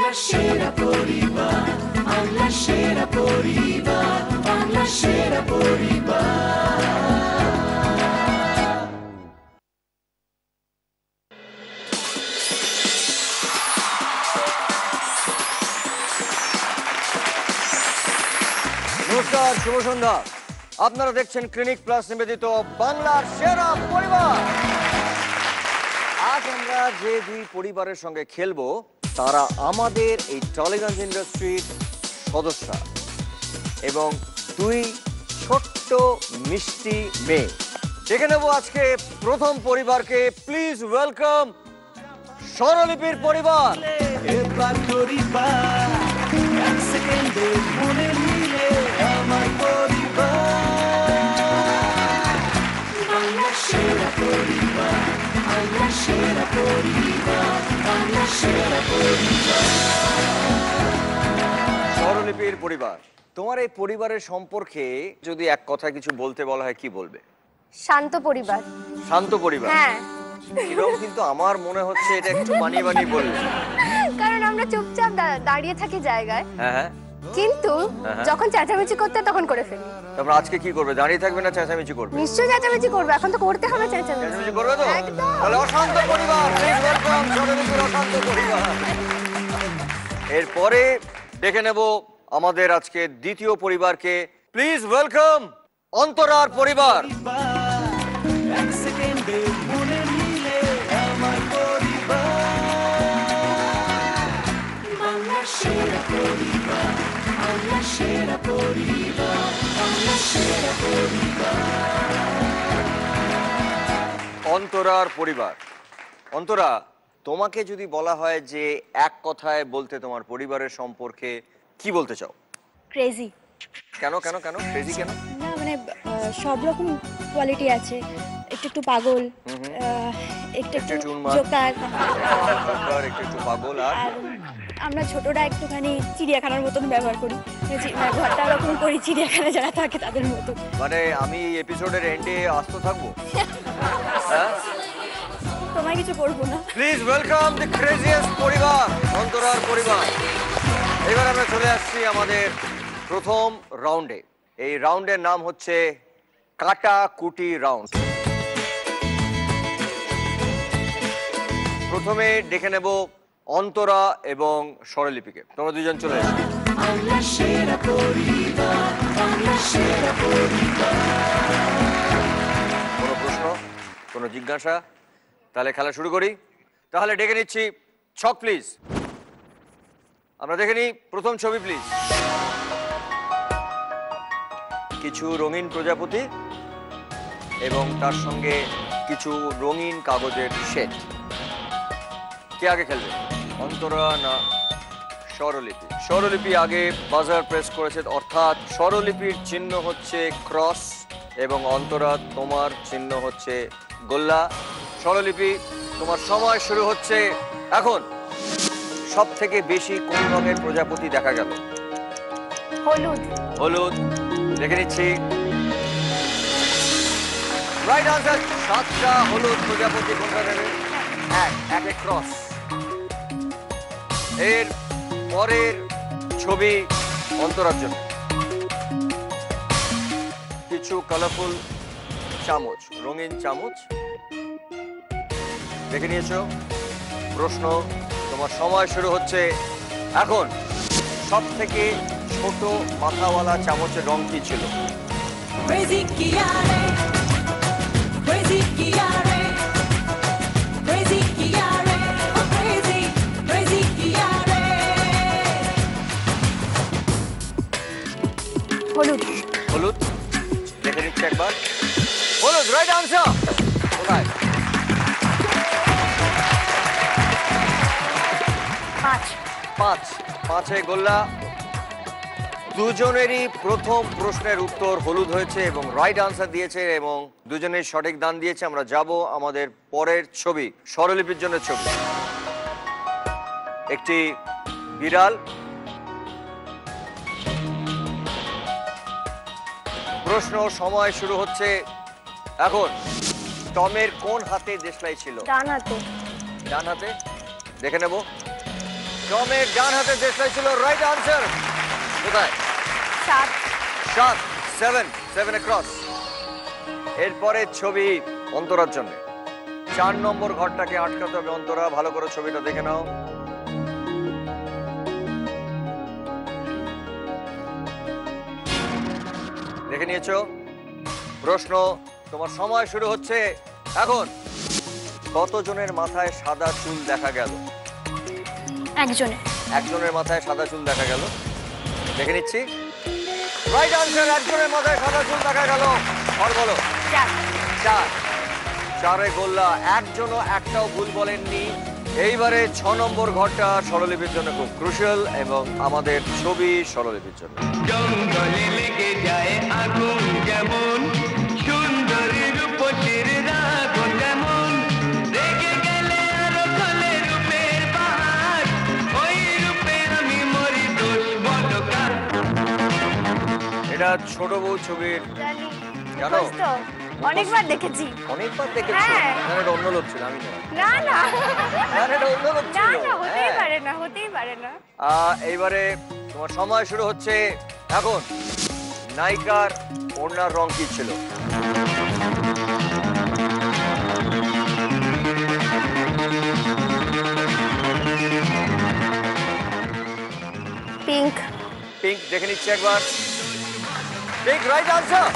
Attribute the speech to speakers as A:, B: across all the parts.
A: বাংলা সেরা পরিবার, বাংলা সেরা পরিবার, বাংলা সেরা পরিবার।
B: নমস্কার, শুভ সন্ধ্যা। আপনারা দেখছেন ক্লিনিক প্লাস নিবেদিত বাংলার সেরা পরিবার। আজ আমরা যে দুই পরিবারের সঙ্গে খেলবো তারা আমাদের এই টলিগঞ্জ ইন্ডাস্ট্রির সদস্য এবং দুই ছোট্ট মিষ্টি মেয়ে। দেখে নেব আজকে প্রথম পরিবারকে। প্লিজ ওয়েলকাম স্বরলিপির পরিবার।
A: এবার পরিবার এক সেকেন্ডে মনে মিলে আমার পরিবার, বাংলা সেরা পরিবার, বাংলা সেরা পরিবার, বাংলা সেরা পরিবার।
B: স্বরলিপির পরিবার, তোমার এই পরিবারের সম্পর্কে যদি এক কথা কিছু বলতে বলা হয় কি বলবে?
C: শান্ত পরিবার।
B: শান্ত পরিবার?
C: হ্যাঁ,
B: এরকম কিন্তু আমার মনে হচ্ছে এটা একটু বানিয়ে বানিয়ে বলবে।
C: কারণ আমরা চুপচাপ দাঁড়িয়ে থাকি জায়গায়,
B: হ্যাঁ হ্যাঁ,
C: কিন্তু যখন চেঁচামেচি করতে তখন করে ফেলি।
B: তারপর আজকে কি করবে? দাঁড়িয়ে থাকবে না চেঁচামেচি করবে?
C: নিশ্চয়ই চেঁচামেচি করবে, এখন তো করতে হবে চেঁচামেচি।
B: চেঁচামেচি করবে তো?
C: একদম।
B: তাহলে অশান্ত পরিবার, প্লিজ ওয়েলকাম স্বরলিপির অশান্ত পরিবার। এরপরে দেখে নেব আমাদের আজকে দ্বিতীয় পরিবারকে। প্লিজ ওয়েলকাম অন্তরার পরিবার।
A: এক সেকেন্ডে মনে মিলে আমার পরিবার, বাংলা সেরা পরিবার, বাংলা সেরা পরিবার, বাংলা সেরা পরিবার।
B: অন্তরার পরিবার। অন্তরা, তোমাকে যদি বলা হয় যে এক কথায় বলতে তোমার পরিবারের সম্পর্কে, কি বলতে চাও?
D: ক্রেজি।
B: কেন কেন কেন ক্রেজি কেন?
D: না মানে সব রকম কোয়ালিটি আছে, একটু একটু পাগল, একটু একটু জোকার,
B: একটু পাগল। আর
D: আমরা ছোটরা একটুখানি চিড়িয়াখানার মতন ব্যবহার করি, ব্যবহারটা ওরকম করি চিড়িয়াখানা যারা থাকে তাদের মতো।
B: মানে আমি এই এপিসোডের এন্ডে আস্ত থাকবো? হ্যাঁ,
D: তোমায় কিছু করবো না।
B: প্লিজ ওয়েলকাম দ্য ক্রেজিয়েস্ট পরিবার, অন্তরার পরিবার। এবার আমরা চলে আসছি আমাদের প্রথম রাউন্ডে। এই রাউন্ডের নাম হচ্ছে কাটাকুটি রাউন্ড। প্রথমে ডেকে নেব অন্তরা এবং স্বরলিপিকে। তোমরা দুজন চলে এসো।
A: বাংলা সেরা পরিবার, বাংলা সেরা পরিবার।
B: কোনো প্রশ্ন, কোনো জিজ্ঞাসা? তাহলে খেলা শুরু করি। তাহলে ডেকে নিচ্ছি ছক প্লিজ। আমরা দেখে নিই প্রথম ছবি প্লিজ। কিছু রঙিন প্রজাপতি এবং তার সঙ্গে কিছু রঙিন কাগজের সেট। কে আগে খেলবে, অন্তরা না স্বরলিপি? স্বরলিপি আগে বাজার প্রেস করেছে, অর্থাৎ স্বরলিপির চিহ্ন হচ্ছে ক্রস এবং অন্তরা তোমার চিহ্ন হচ্ছে গোল্লা। স্বরলিপি, তোমার সময় শুরু হচ্ছে এখন। সব থেকে বেশি কোন রঙের প্রজাপতি দেখা গেল?
C: হলুদ।
B: হলুদ। দেখে নিচ্ছি রাইট আনসার। 7টা হলুদ প্রজাপতি কোনটা দেবে? এক ক্রস। এর পরের ছবি অন্তরার জন্য। কিছু কালারফুল চামচ, রঙিন চামচ দেখে নিয়েছো। প্রশ্ন, তোমার সময় শুরু হচ্ছে এখন। সব থেকে ছোট মাথাওয়ালা চামচের রং কি ছিল?
A: Crazy Kia re, crazy Kia re, crazy Kia re, oh crazy, crazy Kia re.
C: হলুদ।
B: হলুদ। দেখে নিচ্ছি একবার। হলুদ রাইট আনসার। কোথায়? 5। 5-এ গোল্লা। দুজনেরই প্রথম প্রশ্নের উত্তর হলুদ হয়েছে এবং রাইট আনসার দিয়েছে এবং দুজনেই সঠিক দান দিয়েছে। আমরা যাব আমাদের পরের ছবি, স্বরলিপির জন্য ছবি। একটি বিড়াল, প্রশ্ন, সময় শুরু হচ্ছে এখন। টমের কোন হাতে দেশলাই ছিল?
C: ডান হাতে।
B: ডান হাতে। দেখে নেব। টমের ডান হাতের দেশলাই ছিল রাইট আনসার। কোথায়?
C: 7
B: 7 7 ক্রস। এরপরে ছবি অন্তরার জন্য 4 নম্বর ঘরটাকে আটকাতে হবে। অন্তরা, ভালো করে ছবিটা দেখে নাও। দেখে নিয়েছো? প্রশ্ন, তোমার সময় শুরু হচ্ছে এখন। কতজনের মাথায় সাদা চুল দেখা গেল? একজনের মাথায় সাদা চুল দেখা গেল। দেখে নিচ্ছি। রাইট আনসার, একজনের মাথায় সাদা চুল দেখা গেল। আর বলো। 4 গোল্লা, একজনও একটাও ভুল বলেননি। এইবারে 6 নম্বর ঘরটা স্বরলিপির জন্য খুব ক্রুশিয়াল এবং আমাদের ছবি স্বরলিপির জন্য।
E: জঙ্গলে লেগে যায় আগুন যেমন, সুন্দরী রূপসীর রাগুন যেমন, রেগে গেলে আরো চলে রূপের পাহাড়, ওই রূপে আমি মরি, দোষ বলো কার?
B: এটা ছোট বউ ছবির।
C: জানি।
B: জানো?
C: মুখস্থ। অনেকবার দেখেছি।
B: অনেকবার দেখেছি।
C: হ্যাঁ।
B: এটা অন্য লোক ছিল, আমি নয়।
C: না না
B: এটা অন্য লোক
C: না
B: ছিল।
C: না, হতেই
B: হ্যাঁ।
C: পারে না, হতেই পারে না।
B: এইবারে তোমার সময় শুরু হচ্ছে এখন। নায়িকার ওড়নার রং কি ছিল?
C: পিঙ্ক।
B: পিঙ্ক, দেখে নিচ্ছি একবার। Pink right answer.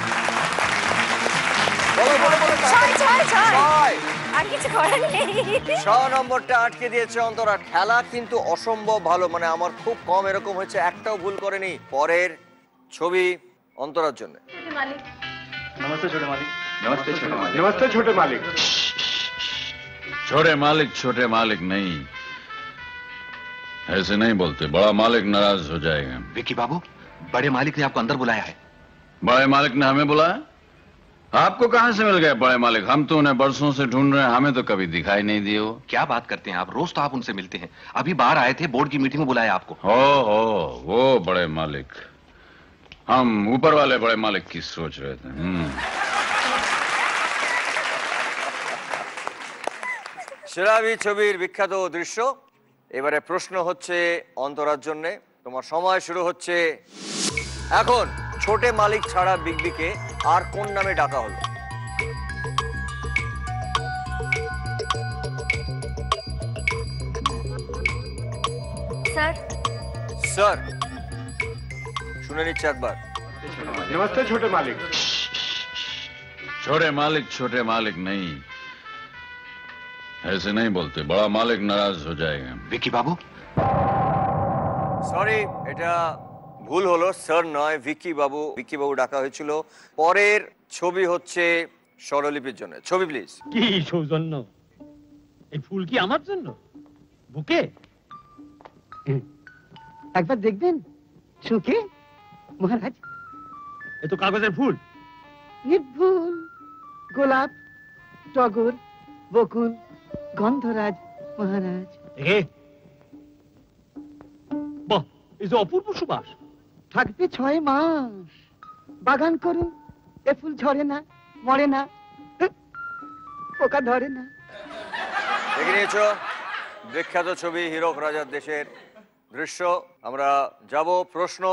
B: বলো বলো বলো।
C: 6 আর কিছু করার নেই।
B: 6 নম্বরটা আটকে দিয়েছে অন্তরা। খেলা কিন্তু অসম্ভব ভালো, মানে আমার খুব কম এরকম হয়েছে একটাও ভুল করেনি। পরের ছবি অন্তরার জন্য।
F: नमस्ते छोटे मालिक।
G: नमस्ते छोटे मालिक।
F: नमस्ते छोटे मालिक।
G: छोटे मालिक नहीं, ऐसे नहीं बोलते, बड़ा मालिक नाराज हो जाएगा।
H: विकी बाबू, बड़े मालिक ने आपको अंदर बुलाया है।
G: बड़े मालिक ने हमें बुलाया? आपको कहां से मिल गए बड़े मालिक? हम तो उन्हें बरसों से ढूंढ रहे हैं, हमें तो कभी दिखाई नहीं दिए वो।
H: क्या बात करते हैं आप, रोज तो आप उनसे मिलते हैं। अभी बाहर आए थे, बोर्ड की मीटिंग में बुलाया आपको।
G: हो वो बड़े मालिक, हम ऊपर वाले बड़े मालिक की सोच रहे थे।
B: সেরাবি ছবির বিখ্যাত দৃশ্য। এবারে প্রশ্ন হচ্ছে অন্তরার জন্য। তোমার সময় শুরু হচ্ছে এখন। ছোটে মালিক ছাড়া বিগবিকে আর কোন নামে ডাকা হলো?
C: স্যার।
B: স্যার, শুনে নিচ্ছে একবার।
F: नमस्ते छोटे मालिक।
G: छोटे मालिक नहीं, ऐसे नहीं बोलते, बड़ा मालिक नाराज हो जाएगा।
H: विकी बाबू,
B: সরি, এটা ভুল হলো। স্যার নয়, ভিকি বাবু। ভিকি বাবু ডাকা হয়েছিল। পরের ছবি হচ্ছে স্বরলিপির জন্য। ছবি প্লিজ।
I: কি সৌজন্য! এই ফুল কি আমার জন্য? বুকে
J: একবার দেখবেন সুখে মহারাজ।
I: এ তো কাগজের ফুল।
J: নির্ভুল, গোলাপ, টগর, বকুল, গন্ধরাজ মহারাজ।
I: এ বাহ, এই যে অপূর্ব সুবাস।
J: থাকবে 6 মাস। বাগান করুন, এ ফুল ঝরে না, মরে না, পোকা ধরে না।
B: দেখে নিয়েছ বিখ্যাত ছবি হীরক রাজার দেশের দৃশ্য। আমরা যাব প্রশ্ন।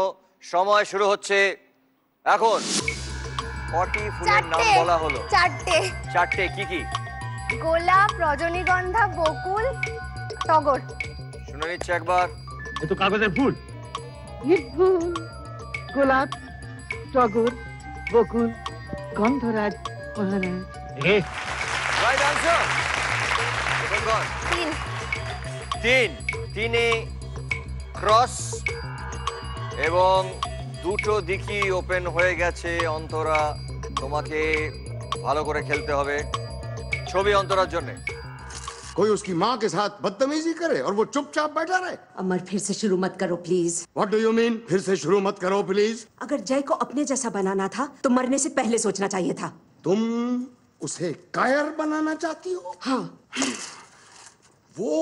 B: সময় শুরু হচ্ছে এখন। কটি ফুলের নাম বলা হলো?
C: 4টে।
B: কি কি?
C: গোলাপ, রজনীগন্ধা, বকুল, টগর।
B: শুনে নিচ্ছে একবার।
I: এ তো কাগজের ফুল।
J: নির্ভুল, গোলাপ, টগর, বকুল, গন্ধরাজ মহারাজ।
B: Right answer. 3 ক্রস এবং দুটো দিকই ওপেন হয়ে গেছে। অন্তরা, তোমাকে ভালো করে খেলতে হবে। ছবি অন্তরার জন্য।
K: कोई उसकी माँ के साथ बदतमीजी करे और वो चुपचाप बैठा रहे।
A: अमर, फिर से शुरू मत करो please.
K: What do you mean? फिर से शुरू मत करो प्लीज।
A: अगर जय को अपने जैसा बनाना था तो मरने से पहले सोचना चाहिए था।
K: तुम उसे कायर बनाना चाहती हो?
A: हाँ।
K: वो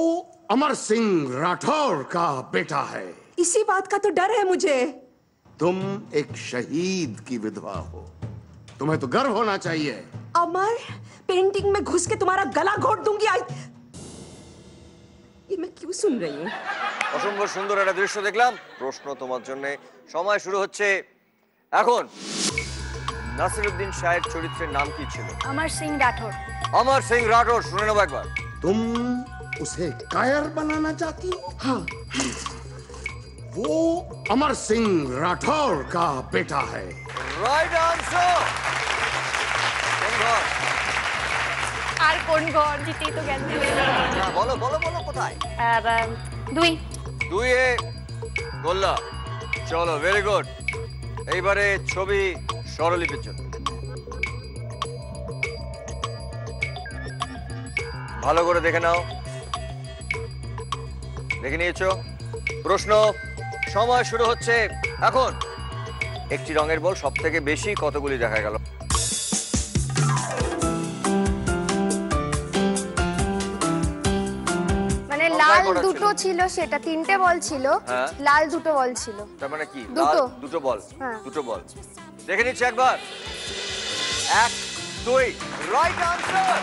K: अमर सिंह राठौर का बेटा है।
A: इसी बात का तो डर है मुझे।
K: तुम एक शहीद की विधवा हो, तुम्हें तो गर्व होना चाहिए।
A: अमर, पेंटिंग में घुस के तुम्हारा गला घोट दूंगी। ये मैं क्यों सुन रही हूँ?
B: অসম্ভব সুন্দর একটা দৃশ্য দেখলাম। প্রশ্ন তোমার জন্য, সময় শুরু হচ্ছে এখন। নাসিরউদ্দিন শাহের চরিত্রের নাম কি ছিল?
D: अमर सिंह राठौर।
B: अमर सिंह राठौर, सुने नेबो एक बार।
K: तुम उसे कायर बनाना चाहती हो? हाँ। वो अमर सिंह राठौर का बेटा है।
B: Right answer.
D: আর কোন ঘর জিতেই তো গেল।
B: বলো বলো বলো কোথায়?
D: দুই।
B: দুইয়ে গোল্লা। চলো, ভেরি গুড। এইবারে ছবি স্বরলিপির জন্য। ভালো করে দেখে নাও। দেখে নিয়েছো? প্রশ্ন, সময় শুরু হচ্ছে এখন। একটি রঙের বল সব থেকে বেশি কতগুলি দেখা গেল?
C: মানে লাল দুটো ছিল, সেটা তিনটে বল ছিল, লাল দুটো বল ছিল।
B: তার মানে কি?
C: দুটো।
B: দুটো বল।
C: হ্যাঁ।
B: দুটো বল। দেখে নিচ্ছি একবার। 1 2 রাইট আনসার।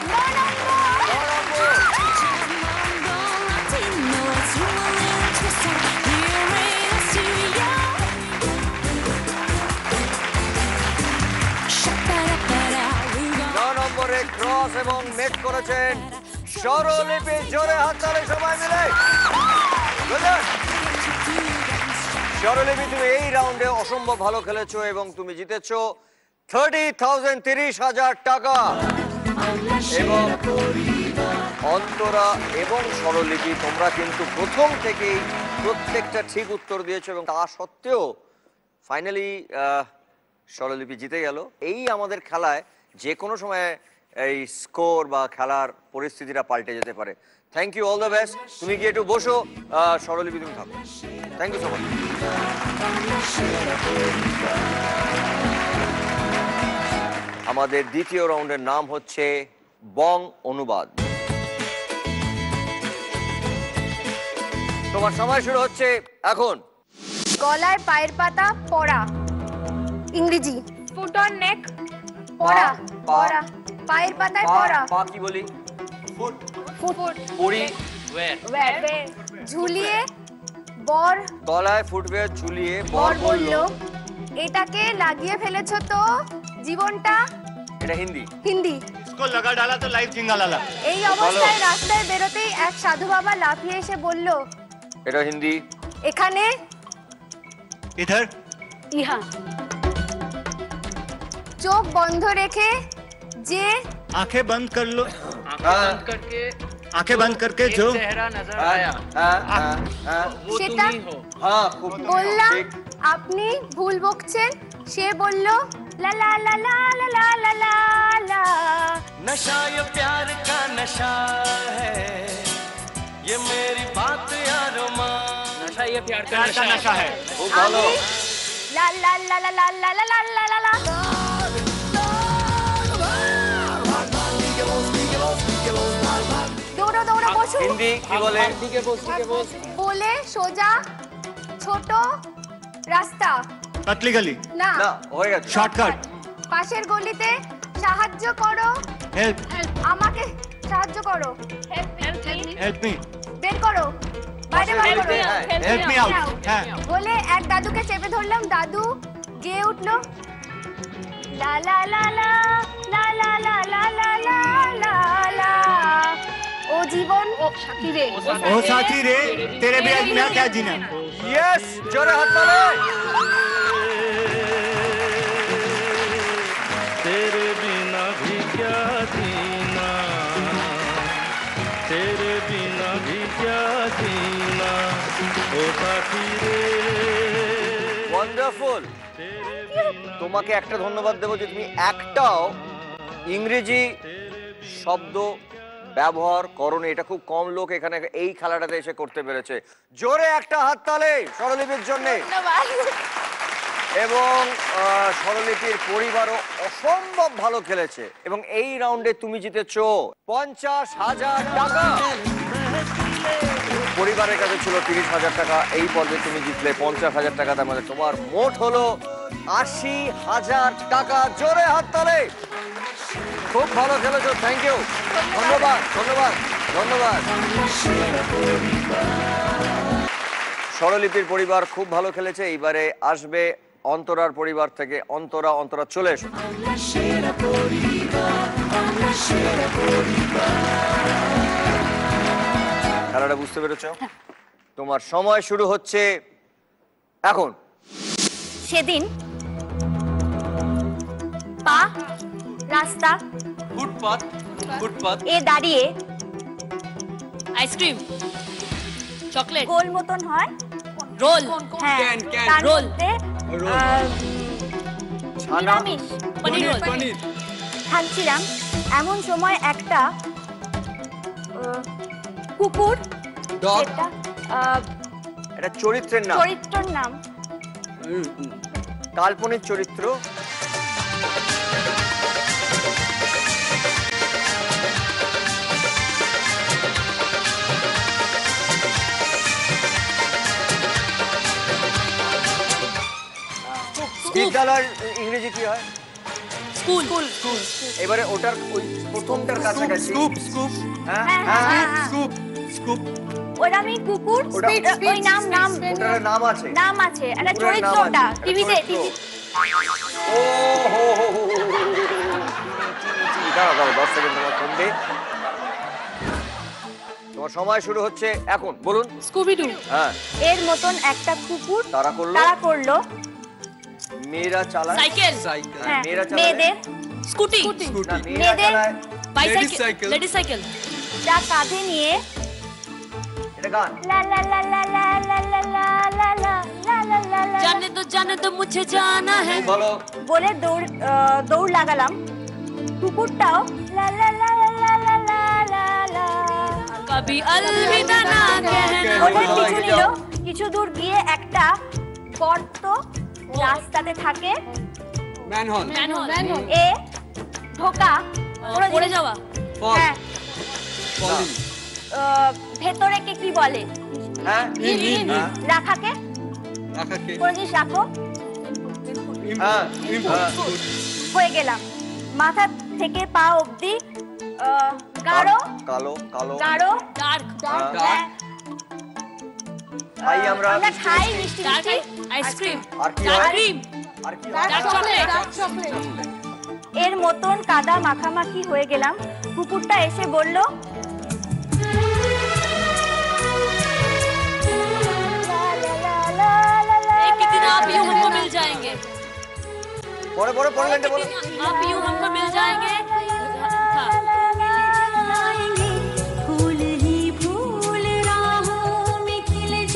B: নম্বরে ক্রস এবং নেট করেছেন স্বরলিপি। জোরে হাততালি সবাই মিলে। স্বরলিপি, তুমি এই রাউন্ডে অসম্ভব ভালো খেলেছো এবং তুমি জিতেছো 30,000 30,000 টাকা। এবং অন্তরা এবং স্বরলিপি, তোমরা কিন্তু প্রথম থেকেই প্রত্যেকটা ঠিক উত্তর দিয়েছো এবং তা সত্ত্বেও ফাইনালি স্বরলিপি জিতে গেল। এই আমাদের খেলায় যে কোনো সময় এই স্কোর বা খেলার পরিস্থিতিটা পাল্টে যেতে পারে। Thank you, all the best. তুমি গিয়ে একটু বসো, স্বরলিপি তুমি থাকো। Thank you so much. আমাদের দ্বিতীয় রাউন্ডের নাম হচ্ছে বং অনুবাদ। তোমার সময় শুরু হচ্ছে এখন।
C: গলায় পায়ের পাতা পরা, ইংরেজি।
D: ফুট অন নেক।
C: পরা পরা, পায়ের পাতায় পরা।
B: পা কি বলি? ফুট।
C: ফুট।
B: পরি।
C: ওয়্যার। ঝুলিয়ে বর।
B: গলায় ফুটওয়্যার ঝুলিয়ে
C: বর বলল, এটাকে লাগিয়ে ফেলেছো তো জীবনটা।
B: এটা হিন্দি।
C: হিন্দি।
F: इसको लगा डाला तो लाइफ जिंगा लाला।
C: এই অবস্থায় রাস্তায় বেরোতেই এক সাধু বাবা লাফিয়ে এসে বলল,
B: এটা হিন্দি।
C: এখানে।
F: इधर।
D: ইহা।
C: চোখ বন্ধ রেখে যে
F: आंखें बंद कर लो। आंखें बंद करके जो
I: चेहरा नजर आया वो तुम
C: সেটা
I: ही हो।
B: হ্যাঁ, খুব
C: বললাম
B: ঠিক।
C: আপনি ভুল বকছেন। সে বলল, লা লা লা লা লা লা লা লা লা।
E: नशा ये प्यार का नशा है, ये मेरी बात यारो माँ।
I: नशा ये प्यार का
F: प्यार का नशा है।
B: খুব ভালো।
C: লা লা লা লা লা লা লা লা লা লা। দৌড়ো দৌড়ো বসো।
B: হিন্দি কি বলে?
C: বলে সোজা ছোট রাস্তা।
F: पतली गली।
C: না,
B: না, হয়ে গেছে।
F: शॉर्टकट।
C: পাশের গলিতে সাহায্য করো।
F: हेल्प।
C: আমাকে সাহায্য করো।
F: Help me.
C: বের করো, বাইরে বার করো।
F: Help me out. हाँ।
C: বলে এক দাদুকে চেপে ধরলাম। দাদু গেয়ে উঠলো, লা লা লা লা লা লা লা লা লা লা লা লা। ও জীবন ও সাথী রে,
F: ओ साथी रे, तेरे बिना मैं क्या जीना।
B: ইয়েস, জোরে হাততালি।
E: तेरे बिना भी क्या जीना, तेरे बिना भी क्या जीना, ओ साथी रे।
B: ওয়ান্ডারফুল। তোমাকে একটা ধন্যবাদ দেবো যে তুমি একটাও ইংরেজি শব্দ ব্যবহার করোনি। এটা খুব কম লোক এখানে এই খেলাটাতে এসে করতে পেরেছে। জোরে একটা হাততালি স্বরলিপির জন্য। এবং স্বরলিপির পরিবারও অসম্ভব ভালো খেলেছে এবং এই রাউন্ডে তুমি জিতেছো 50,000 টাকা। পরিবারের কাছে ছিল 30,000 টাকা। এই পর্বে তুমি জিতলে 50,000 টাকা। তার মানে তোমার মোট হলো 80,000 টাকা। জোরে হাততালি। খুব ভালো খেলেছো। থ্যাংক ইউ, ধন্যবাদ ধন্যবাদ। ধন্যবাদ। স্বরলিপির পরিবার খুব ভালো খেলেছে। এইবারে আসবে অন্তরার পরিবার থেকে অন্তরা। অন্তরা চলে এসো। খেলাটা বুঝতে পেরেছো? তোমার সময় শুরু হচ্ছে এখন।
D: সেদিন পা রাস্তা
H: फुटपाथ फुटपाथ
D: এ দাঁড়িয়ে
L: আইসক্রিম, চকলেট,
D: গোল মতন হয়
L: রোল,
D: হ্যাঁ
H: ক্যান,
D: তার
L: রোল,
D: মধ্যে
B: ছানা,
D: নিরামিষ
L: পনির রোল,
D: খাচ্ছিলাম। এমন সময় একটা কুকুর,
H: Dog.
D: যেটা,
B: এটা চরিত্রের নাম,
D: চরিত্রের নাম
B: কাল্পনিক চরিত্র। বিদ্যালয়ের ইংরেজি কি হয়?
L: স্কুল,
B: এবারে ওটার ওই প্রথমটার কাছাকাছি। হ্যাঁ
D: হ্যাঁ,
B: হ্যাঁ
D: হ্যাঁ, হ্যাঁ।
H: स्कूप
D: ওটা আমি কুকুর,
B: ওটা-
D: ওই নাম
B: ওটার নাম আছে।
D: নাম আছে একটা
B: কুকুরের নাম
D: চরিত্রটা
B: আছে, একটা
D: টিভিতে
B: চরিত্র। ও হো হো হো হো, হো, হো, দাঁড়াও দাঁড়াও 10 সেকেন্ড তোমার কমবে। তোমার সময় শুরু হচ্ছে এখন। বলুন।
L: স্কুবিডু,
B: হ্যাঁ।
D: এর মতন একটা কুকুর
B: তারা করলো।
D: তারা করলো
B: মেয়েরা চালায়।
L: সাইকেল,
D: হ্যাঁ,
B: মেয়েরা চালায়।
D: মেয়েদের
L: স্কুটি,
B: না, মেয়েরা
D: মেয়েদের-
B: চালায়।
L: বাইসাইকেল, লেডিস সাইকেল,
D: যা কাঁধে নিয়ে
B: এটা গান।
D: লা লা লা লা লা লা লা লা লা লা লা লা লা লা
L: জানে তো মুঝে জানা है,
B: খুব ভালো।
D: বলে দৌড় লাগালাম। কুকুরটাও লা লা লা লা লা লা লা লা
L: कभी अलविदा ना कहना।
D: ওদের পিছু নিল। কিছু দূর গিয়ে একটা গর্ত রাস্তাতে থাকে,
H: मैनहोल
D: এ ঢোকা
L: পড়ে যাওয়া,
D: হ্যাঁ
H: फॉलिंग
D: ভেতরে কে কি বলে?
B: হ্যাঁ হ্যাঁ,
D: রাখাকে
H: आखा के
D: কোনো জিনিস রাখো।
B: হ্যাঁ হ্যাঁ।
D: হয়ে গেলাম। মাথা থেকে পা অবধি গাঢ়
B: কালো কালো।
D: গাঢ়
L: ডার্ক,
D: হ্যাঁ।
B: খাই আমরা।
D: আমরা খাই মিষ্টি
L: ডার্ক
D: মিষ্টি
L: আইসক্রিম,
B: আর কি
L: ডার্ক
B: হয়?
L: ক্রিম,
B: আর কি হয়?
L: ডার্ক চকলেট,
D: এর মতন কাদা মাখামাখি হয়ে গেলাম। কুকুরটা এসে বলল
L: एक दिन आप यूं हमको मिल जाएंगे,
B: পরে পরে পরে লাইনটা বলো।
L: आप यूं हमको मिल जाएंगे।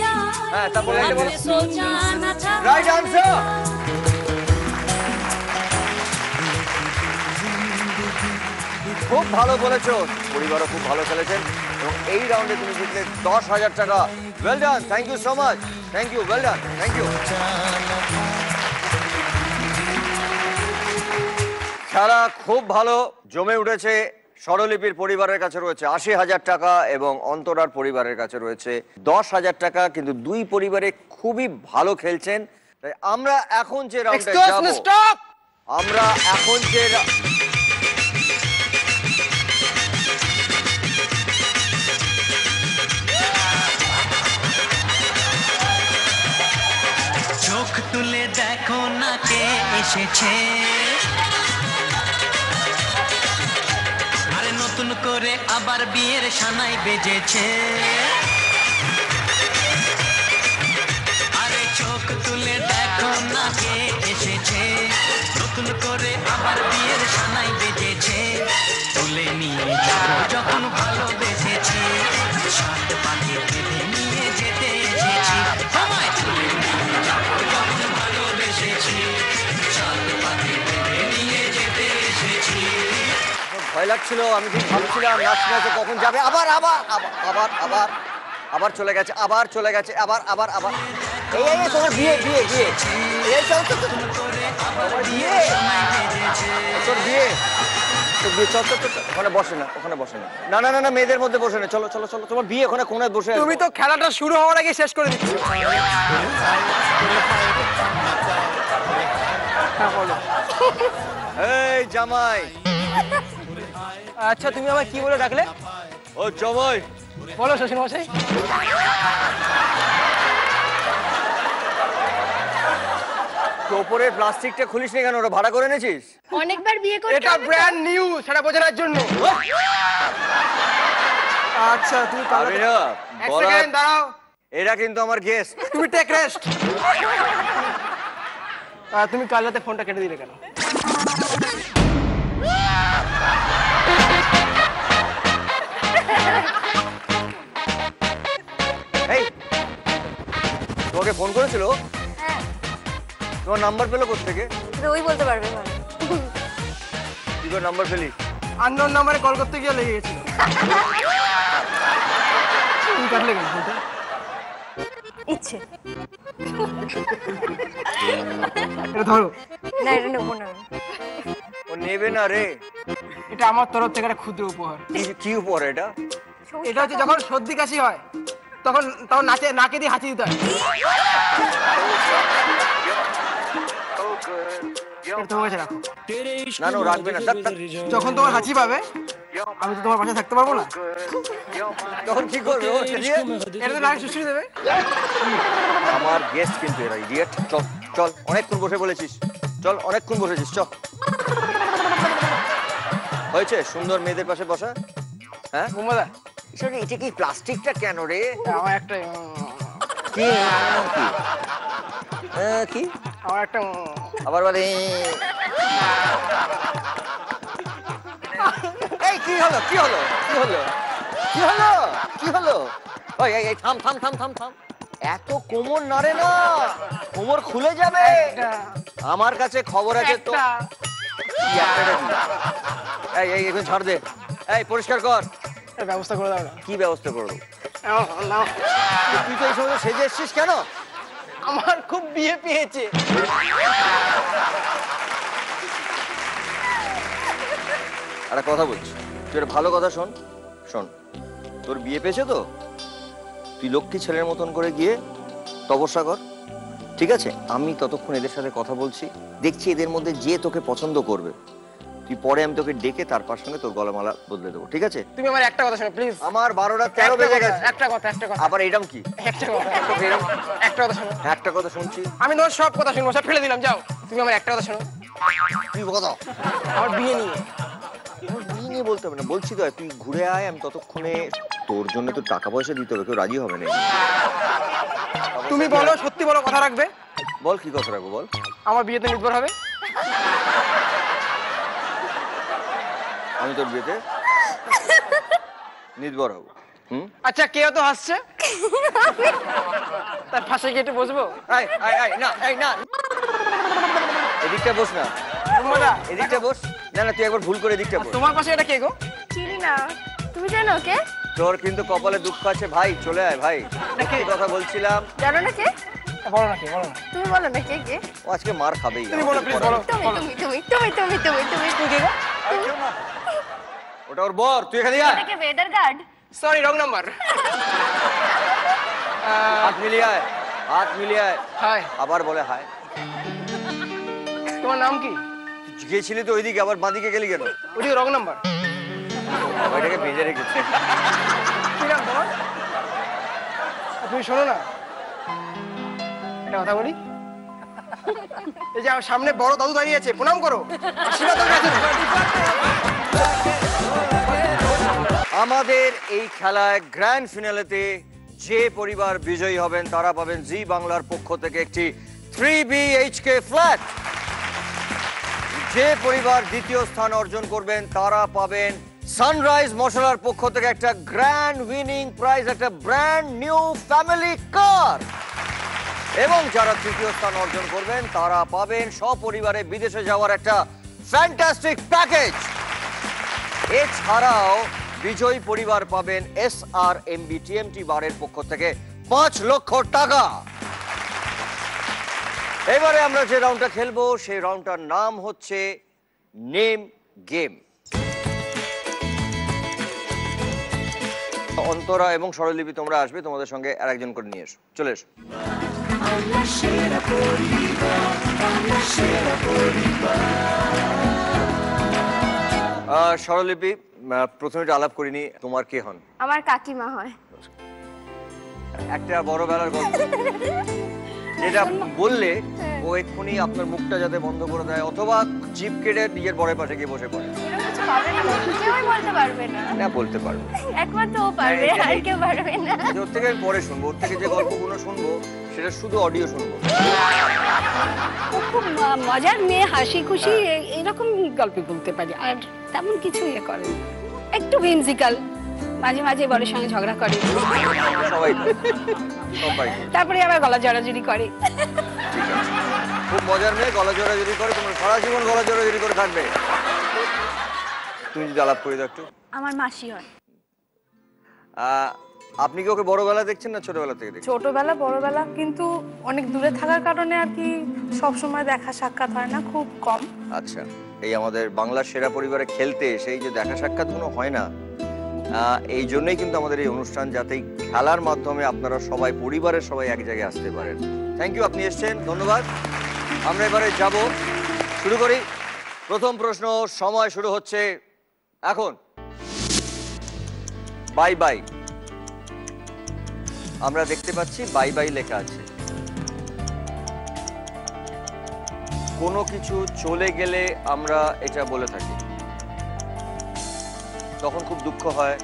L: हाँ,
B: হ্যাঁ তারপর লাইনটা বলো।
L: हमने सोचा न था।
B: Right answer. খুব ভালো বলেছো। পরিবারও খুব ভালো খেলেছেন এবং এই রাউন্ডে তুমি জিতলে 10,000 টাকা। Well done, thank you so much. Thank you, well done, thank you. খেলা খুব ভালো জমে উঠেছে। স্বরলিপির পরিবারের কাছে রয়েছে 80,000 টাকা এবং অন্তরার পরিবারের কাছে রয়েছে 10,000 টাকা। কিন্তু দুই পরিবারে খুবই ভালো খেলছেন। তাই আমরা এখন যে রাউন্ডে যাব, আমরা এখন যে
E: চোখ তুলে দেখো না কে এসেছে, আরে নতুন করে আবার বিয়ের সানাই বেজেছে। আরে চোখ তুলে দেখো না কে এসেছে, নতুন করে আবার বিয়ের সানাই বেজেছে। তুলে নিয়ে যাবো যখন ভালোবেসেছি, সাত পাখি বেঁধে নিয়ে যেতে এসেছি। আমায় তুলে নিয়ে যাবো যখন ভালোবেসেছি, সাত পাখি বেঁধে নিয়ে যেতে এসেছি।
B: ভয় লাগছিল। আমি ঠিক ভাবছিলাম নাচ নাচে কখন যাবে। আবার আবার আবার আবার আবার আবার চলে গেছে, আবার চলে গেছে, আবার আবার আবার। এই এই তোমার বিয়ে বিয়ে বিয়ে এই চল চল চল। তোমার বিয়ে, তোর বিয়ে, তোর বিয়ে। চল চল চল। ওখানে বসে না, ওখানে বসে না। না না না না, মেয়েদের মধ্যে বসে না। চলো চলো চলো, তোমার বিয়ে ওখানে কোনায় বসে আছে।
J: তুমি তো খেলাটা শুরু হওয়ার আগে শেষ করে দিচ্ছ।
B: এই জামাই,
J: আচ্ছা তুমি আমায় কি বলে ডাকলে?
B: ও জমাই
M: বলো শ্বশুর মশাই।
B: ওপরের প্লাস্টিকটা খুলিস নি কেন? ওটা ভাড়া করে এনেছিস?
C: অনেকবার বিয়ে করে
M: এটা ব্র্যান্ড নিউ, সেটা বোঝানোর জন্য। আচ্ছা তুমি
B: আরে না,
M: এক সেকেন্ড দাঁড়াও।
B: এরা কিন্তু আমার গেস্ট।
M: তুমি টেক রেস্ট। তুমি কাল রাতে ফোনটা কেটে দিলে কেন?
B: এই তোমাকে ফোন করেছিল?
C: হ্যাঁ।
B: তোমার নাম্বার পেলো কোত্থেকে?
C: ওই বলতে পারবে।
B: কি করে নাম্বার পেলি?
M: আননোন নাম্বারে কল করতে গিয়ে লেগে গেছিল। তুমি কাটলে কেন ফোনটা?
C: ইচ্ছে।
M: এটা ধরো।
C: না এটা নেবো না।
B: ও নেবে না রে।
M: এটা আমার তরফ থেকে একটা ক্ষুদ্র উপহার।
B: কি উপহার এটা?
M: এটা হচ্ছে যখন সর্দি কাশি হয় তখন নাকে দিয়ে হাঁচি দিতে হয়। তোমার কাছে রাখো।
B: না না রাখবে না।
M: যখন তোমার হাঁচি পাবে আমি তো তোমার পাশে থাকতে পারবো না।
B: তখন কি করবে?
M: এটা তো নাকে শুষিয়ে দেবে।
B: আমার গেস্ট কিন্তু এরা ইডিয়েট। চল চল, অনেকক্ষণ বসে বলেছিস। চল, অনেকক্ষণ বসেছিস, চল। হয়েছে সুন্দর মেয়েদের পাশে বসা? হ্যাঁ
M: মোমদা
B: এটা কি প্লাস্টিকটা কেন রে?
M: আমার একটা
B: কি কি
M: আমার একটা
B: আবার বলে এই কি হলো কি হলো কি হলো কি হলো কি হলো? ওই এই থাম থাম থাম থাম থাম। এত কোমর নাড়ে না, কোমর খুলে যাবে। আমার কাছে খবর আছে তো। এই এই এখন ছাড় দে। এই পরিষ্কার কর।
M: ব্যবস্থা করে দাও না।
B: কি ব্যবস্থা করবো? তুই তো এই সময় সেজে এসছিস কেন?
M: আমার খুব বিয়ে পেয়েছে।
B: একটা কথা বলছি, তুই একটা ভালো কথা শোন। শোন, তোর বিয়ে পেয়েছে তো, তুই লক্ষ্মী ছেলের মতন করে গিয়ে তপস্যা কর, ঠিক আছে? আমি ততক্ষণ এদের সাথে কথা বলছি, দেখছি এদের মধ্যে যে তোকে পছন্দ করবে, তুই পরে আমি তোকে ডেকে তারপর সঙ্গে তোর গলামালা বদলে দেবো, ঠিক আছে?
M: তুমি আমার একটা কথা শোনো প্লিজ।
B: আমার 12টা 13 বেজে গেছে।
M: একটা কথা
B: আবার এরকম কি?
M: একটা কথা শোনো।
B: একটা কথা শুনছি।
M: আমি তোমার সব কথা শুনবো, সব ফেলে দিলাম, যাও। তুমি আমার একটা কথা শোনো।
B: তুই কথা
M: আমার বিয়ে নিয়ে।
B: বিয়ে নিয়ে বলতে হবে না, বলছি তো তুই ঘুরে আয়, আমি ততক্ষণে তোর জন্য তো টাকা পয়সা দিতে হবে, কেউ রাজি হবে না।
M: তুমি বলো, সত্যি বলো, কথা রাখবে?
B: বল কি কথা রাখবো বল।
M: আমার বিয়েতে নির্ভর হবে।
B: আমি তোর বিয়েতে নির্ভর হবো।
M: আচ্ছা কে তো হাসছে? তার পাশে গিয়ে একটু বসবো?
B: এদিকটা বস না, এদিকটা বস। না না তুই একবার ভুল করে এদিকটা বস।
M: তোমার পাশে এটা কে গো?
C: চিনি না। তুমি জানো কে?
B: তোর কিন্তু কপালে দুঃখ আছে ভাই, চলে আয় ভাই। কি কথা বলছিলাম?
C: জানো না কে?
M: বলো না কে, বলো না।
C: তুমি বলো না কে কে?
B: ও আজকে মার খাবেই।
M: তুমি বলো প্লিজ, বলো।
C: তুমি
B: ওটা ওর বর, তুই এখানে আয়।
C: এটা কি weather guard?
M: Sorry, wrong number.
B: হাত মিলিয়ে আয়, হাত মিলিয়ে আয়।
M: হাই।
B: আবার বলে হাই।
M: তোমার নাম কি?
B: গেছিলি তো ওইদিকে, আবার বাঁদিকে গেলি কেন?
M: ওইদিকে রং নাম্বার।
B: ওইটাকে ভেজে রেখেছি।
M: কি নাম তোমার? তুমি শোনো না, একটা কথা বলি। এই যে সামনে বড় দাদু দাঁড়িয়ে আছে, প্রণাম করো।
B: আমাদের এই খেলায় গ্র্যান্ড ফিনালেতে যে পরিবার বিজয়ী হবেন তারা পাবেন জি বাংলার পক্ষ থেকে একটি 3 BHK ফ্ল্যাট। যে পরিবার দ্বিতীয় স্থান অর্জন করবেন তারা পাবেন সানরাইজ মশলার পক্ষ থেকে একটা গ্র্যান্ড উইনিং প্রাইজ, একটা ব্র্যান্ড নিউ ফ্যামিলি কার। এবং যারা তৃতীয় স্থান অর্জন করবেন তারা পাবেন সপরিবারে বিদেশে যাওয়ার একটা ফ্যান্টাস্টিক প্যাকেজ। এছাড়াও বিজয়ী পরিবার পাবেন SRMB TMT বারের পক্ষ থেকে 5 লক্ষ টাকা। এবারে আমরা যে রাউন্ডটা খেলবো সেই রাউন্ডটার নাম হচ্ছে নেম গেম। অন্তরা এবং স্বরলিপি তোমরা আসবে, তোমাদের সঙ্গে আরেকজন করে নিয়ে এসো, চলে এসো। স্বরলিপি, প্রথমে একটু আলাপ করিনি, তোমার কে হন?
C: আমার কাকিমা হয়।
B: একটা বড় বেলার গল্প যেটা বললে ও এক্ষুনি আপনার মুখটা যাতে বন্ধ করে দেয় অথবা জিপ কেটে নিজের বরের পাশে গিয়ে বসে পড়ে।
C: কেউই বলতে পারবে না।
B: না, বলতে পারবে,
C: একমাত্র ও পারবে, আর কেউ পারবে না।
B: ওর থেকে আমি পরে শুনবো, ওর থেকে যে গল্পগুলো শুনবো সেটা শুধু অডিও শুনবো।
N: ও খুব মজার মেয়ে, হাসি খুশি এইরকম গল্প বলতে পারি, আর তেমন কিছু ইয়ে করে না। একটু whimsical, মাঝে মাঝে বরের সঙ্গে ঝগড়া করে, তারপরে আবার গলা জড়াজড়ি করে।
B: খুব মজার মেয়ে, গলা জড়াজড়ি করে, তোমার সারা জীবন গলা জড়াজড়ি করে থাকবে। তুমি যদি আলাপ করে দাও একটু।
D: আমার মাসি হয়।
B: আপনি কি ওকে বড়বেলা দেখছেন না ছোটবেলা থেকে দেখছেন?
O: ছোটবেলা বড়বেলা, কিন্তু অনেক দূরে থাকার কারণে আর কি সব সময় দেখা সাক্ষাৎ হয় না, খুব কম।
B: আচ্ছা, এই আমাদের বাংলার সেরা পরিবারে খেলতে সেই যে দেখা সাক্ষাৎগুলো হয় না, এই জন্যই কিন্তু আমাদের এই অনুষ্ঠান, যাতে খেলার মাধ্যমে আপনারা সবাই পরিবারের সবাই এক জায়গায় আসতে পারেন। থ্যাংক ইউ, আপনি এসেছেন, ধন্যবাদ। আমরা এবারে যাব, শুরু করি। প্রথম প্রশ্ন, সময় শুরু হচ্ছে এখন। বাই বাই, আমরা দেখতে পাচ্ছি বাই বাই লেখা আছে। কোনো কিছু চলে গেলে আমরা এটা বলে থাকি, তখন খুব দুঃখ হয়।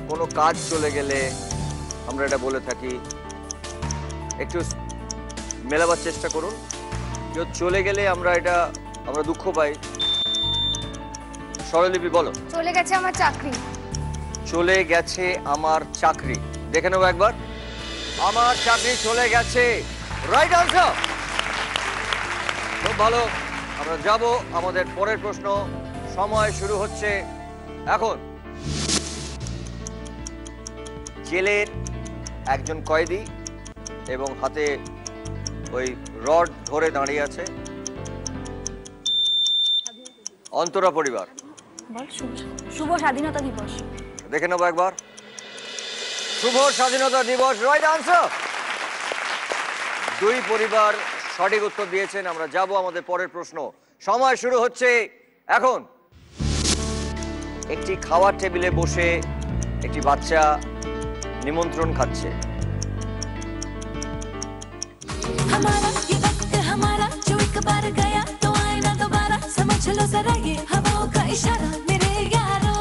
B: কোনো কাজ চলে গেলে আমরা এটা বলে থাকি। একটু মেলাবার চেষ্টা করুন। কেউ চলে গেলে আমরা দুঃখ পাই। স্বরলিপি বলো।
C: চলে গেছে আমার চাকরি।
B: চলে গেছে আমার চাকরি, দেখে নেবো একবার। আমার চাকরি চলে গেছে, রাইট আনসার। খুব ভালো। আমরা যাব আমাদের পরের প্রশ্ন, সময় শুরু হচ্ছে এখন। জেলের একজন কয়েদি এবং হাতে ওই রড ধরে দাঁড়িয়ে আছে অন্তরা পরিবার।
D: শুভ স্বাধীনতা দিবস।
B: দেখে নেবো একবার। শুভ স্বাধীনতা দিবস, রাইট আনসার। দুই পরিবার সঠিক উত্তর দিয়েছেন। আমরা যাব আমাদের পরের প্রশ্ন, সময় শুরু হচ্ছে এখন। একটি খাওয়ার টেবিলে বসে একটি বাচ্চা নিমন্ত্রণ খাচ্ছে।
L: हमारा ये वक्त हमारा जो एक बार गया तो आए ना दोबारा, समझ लो जरा ये हवाओं का इशारा मेरे यारो।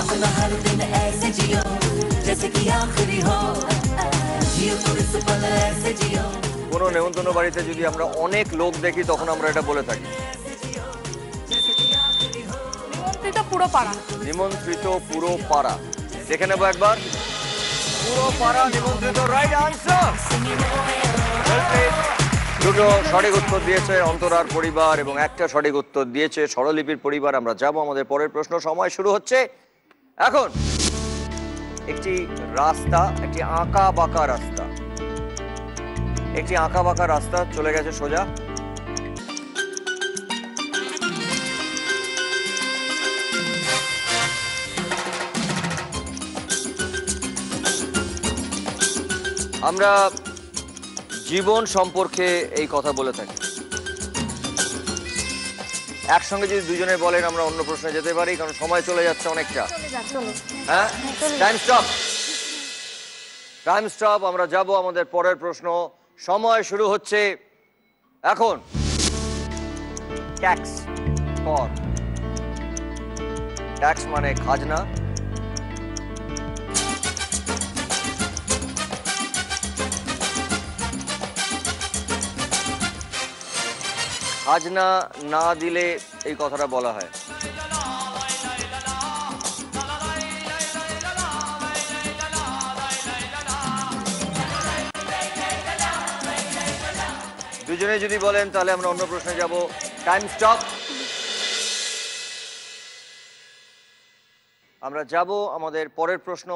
L: अपना हर दिन ऐसे जियो जैसे कि आखिरी हो, जियो पूरे से पल ऐसे जियो।
B: কোনো নেমন্তন্ন বাড়িতে যদি আমরা অনেক লোক দেখি তখন আমরা এটা বলে থাকি।
O: নিমন্ত্রিত পুরো পাড়া।
B: নিমন্ত্রিত পুরো পাড়া, দেখে নেবো একবার। পুরো পাড়া নিমন্ত্রিত, রাইট আনসার। দুটো সঠিক উত্তর দিয়েছে অন্তরার পরিবার এবং একটা সঠিক উত্তর দিয়েছে স্বরলিপির পরিবার। আমরা যাব আমাদের পরের প্রশ্ন, সময় শুরু হচ্ছে এখন। একটি রাস্তা, একটি আঁকা বাঁকা রাস্তা, একটি আঁকা বাঁকা রাস্তা চলে গেছে সোজা। আমরা জীবন সম্পর্কে এই কথা বলে থাকি। একসঙ্গে যদি দুজনে বলেন আমরা অন্য প্রশ্নে যেতে পারি, কারণ সময় চলে যাচ্ছে অনেকটা। হ্যাঁ, টাইম স্টপ, টাইম স্টপ। আমরা যাব আমাদের পরের প্রশ্ন, সময় শুরু হচ্ছে এখন। ট্যাক্স, কর। ট্যাক্স মানে খাজনা। খাজনা না দিলে এই কথাটা বলা হয়। দুজনে যদি বলেন তাহলে আমরা অন্য প্রশ্নে যাব। Time stop. আমরা যাব আমাদের পরের প্রশ্ন,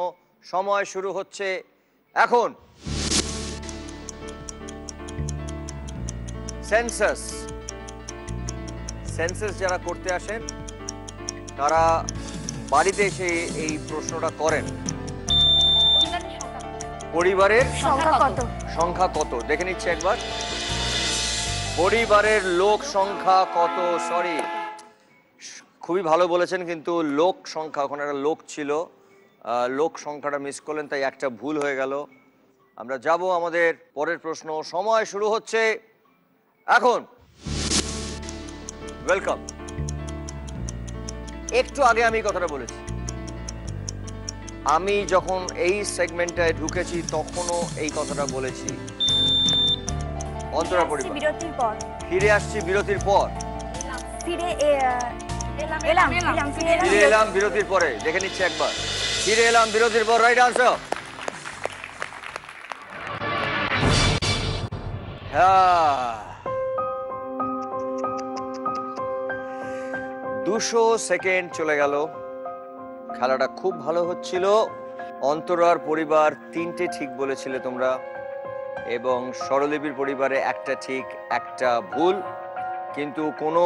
B: সময় শুরু হচ্ছে এখন। সেন্সাস, সেন্সাস যারা করতে আসেন তারা বাড়িতে এসে এই প্রশ্নটা করেন। পরিবারের
C: সংখ্যা কত?
B: সংখ্যা কত দেখে নিচ্ছে একবার। পরিবারের লোক সংখ্যা কত? সরি, খুবই ভালো বলেছেন, কিন্তু লোক সংখ্যা, ওখানে একটা লোক ছিল, লোক সংখ্যাটা মিস করলেন, তাই একটা ভুল হয়ে গেল। আমরা যাব আমাদের পরের প্রশ্ন। সময় শুরু হচ্ছে এখন। ওয়েলকাম। একটু আগে আমি কথাটা বলেছি, আমি যখন এই সেগমেন্টটায় ঢুকেছি তখনও এই কথাটা বলেছি। অন্তরা পরিবার
D: বিরতির পর
B: ফিরে আসছি, বিরতির পর
D: ফিরে
B: এলাম বিরতির পরে। দেখে নিচ্ছি একবার, ফিরে এলাম বিরতির পর। Right answer. হ্যাঁ, 200 সেকেন্ড চলে গেল। খেলাটা খুব ভালো হচ্ছিল। অন্তরার পরিবার 3টে ঠিক বলেছিলে তোমরা, এবং স্বরলিপির পরিবারে একটা ঠিক একটা ভুল, কিন্তু কোনো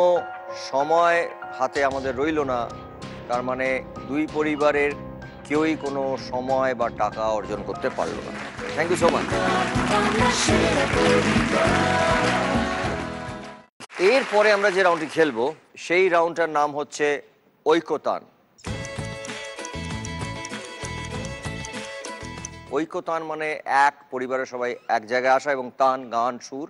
B: সময় হাতে আমাদের রইল না। তার মানে দুই পরিবারের কেউই কোনো সময় বা টাকা অর্জন করতে পারলো না। Thank you so much. এরপরে আমরা যে রাউন্ডটি খেলবো সেই রাউন্ডটার নাম হচ্ছে ঐকতান। ঐকতান মানে এক পরিবারের সবাই এক জায়গায় আসা, এবং তান গান সুর।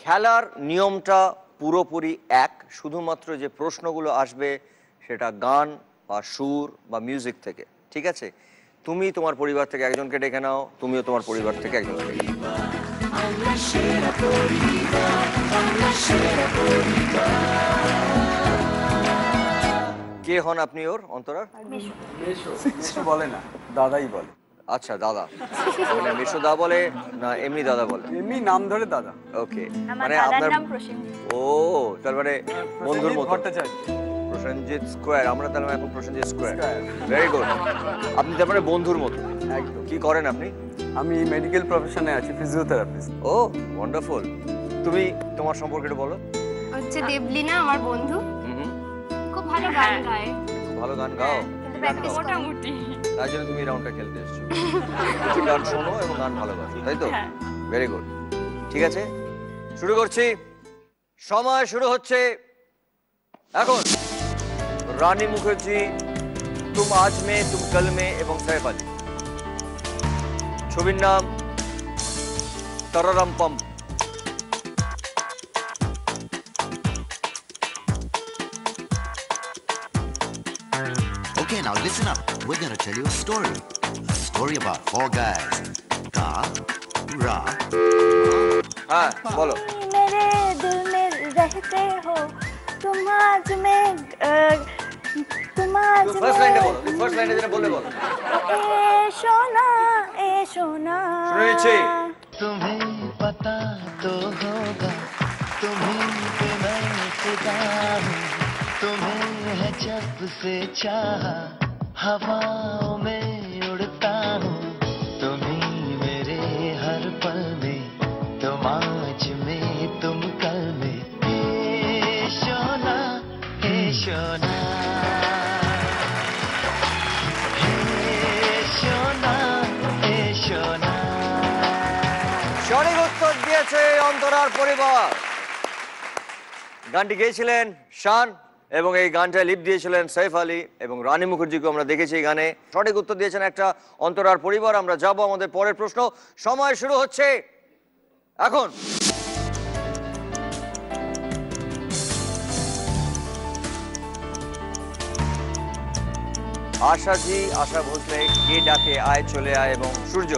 B: খেলার নিয়মটা পুরোপুরি এক, শুধুমাত্র যে প্রশ্নগুলো আসবে সেটা গান বা সুর বা মিউজিক থেকে। ঠিক আছে, তুমি তোমার পরিবার থেকে একজনকে ডেকে নাও, তুমিও তোমার পরিবার থেকে একজনকে ডেকে নাও। কে হন আপনি ওর? অন্তরার
P: বলে না, দাদাই বলে।
B: আচ্ছা, দাদা। মানে মেশো দা বলে না এমনি দাদা বলে?
P: এমনি নাম ধরে দাদা।
B: ওকে,
D: আমার
B: মানে
D: দাদার
B: আপনার
D: নাম প্রসেনজিৎ।
B: ও, তার মানে বন্ধুর মতো।
P: ভট্টাচার্য।
B: প্রসেনজিৎ স্কোয়ার। আমরা তাহলে এখন প্রসেনজিৎ স্কোয়ার। Very good. আপনি তার মানে বন্ধুর মতো।
P: একদম।
B: কি করেন আপনি?
P: আমি মেডিকেল প্রফেশনে আছি, ফিজিওথেরাপিস্ট।
B: ও ওয়ান্ডারফুল। তুমি তোমার সম্পর্কে একটু বলো।
C: হচ্ছে দেবলিনা আমার বন্ধু,
B: হুম,
C: খুব ভালো গান গায়।
B: ভালো গান গাও?
C: মোটামুটি।
B: তাই জন্য তুমি রাউন্ডটা খেলতে এসেছো। গান শোনো এবং গান ভালোবাসো, তাই তো? Very good. ঠিক আছে, শুরু করছি। সময় শুরু হচ্ছে এখন। রানী মুখার্জি, তুম আজ মে তুম কল মে এবং সৈফ আলী। ছবির নাম তরারাম pump.
Q: Okay, now listen up. We're gonna tell you a story. A story about 4 guys. Ga, Ra.
B: हाँ, बोलो.
D: मेरे दिल में रहते हो, तुम आज में
B: फर्स्ट लाइन बोलो. फर्स्ट लाइन जरा बोले बोलो.
D: ए सोना, ए सोना.
B: सुनिए.
E: तुम्हें पता तो होगा, तुम्हें पे मैं फिदा हूँ. तुम्हें है जब से चाहा, हवाओं में उड़ता हूँ. तुम्हीं मेरे हर पल में, तुम आज में तुम कल में. हे सोना, हे सोना, हे सोना, हे सोना.
B: সঠিক উত্তর দিয়েছে অন্তরার পরিবার। গানটি গেয়েছিলেন শান এবং এই গানটা লিপ দিয়েছিলেন সৈফ আলী এবং রানী মুখার্জিকে আমরা দেখেছি এই গানে। সঠিক উত্তর দিয়েছেন একটা অন্তরার পরিবার। আমরা যাব আমাদের পরের প্রশ্ন। সময় শুরু হচ্ছে এখন। আশাজি, আশা ভোসলে, কে ডাকে আয় চলে আয় এবং সূর্য।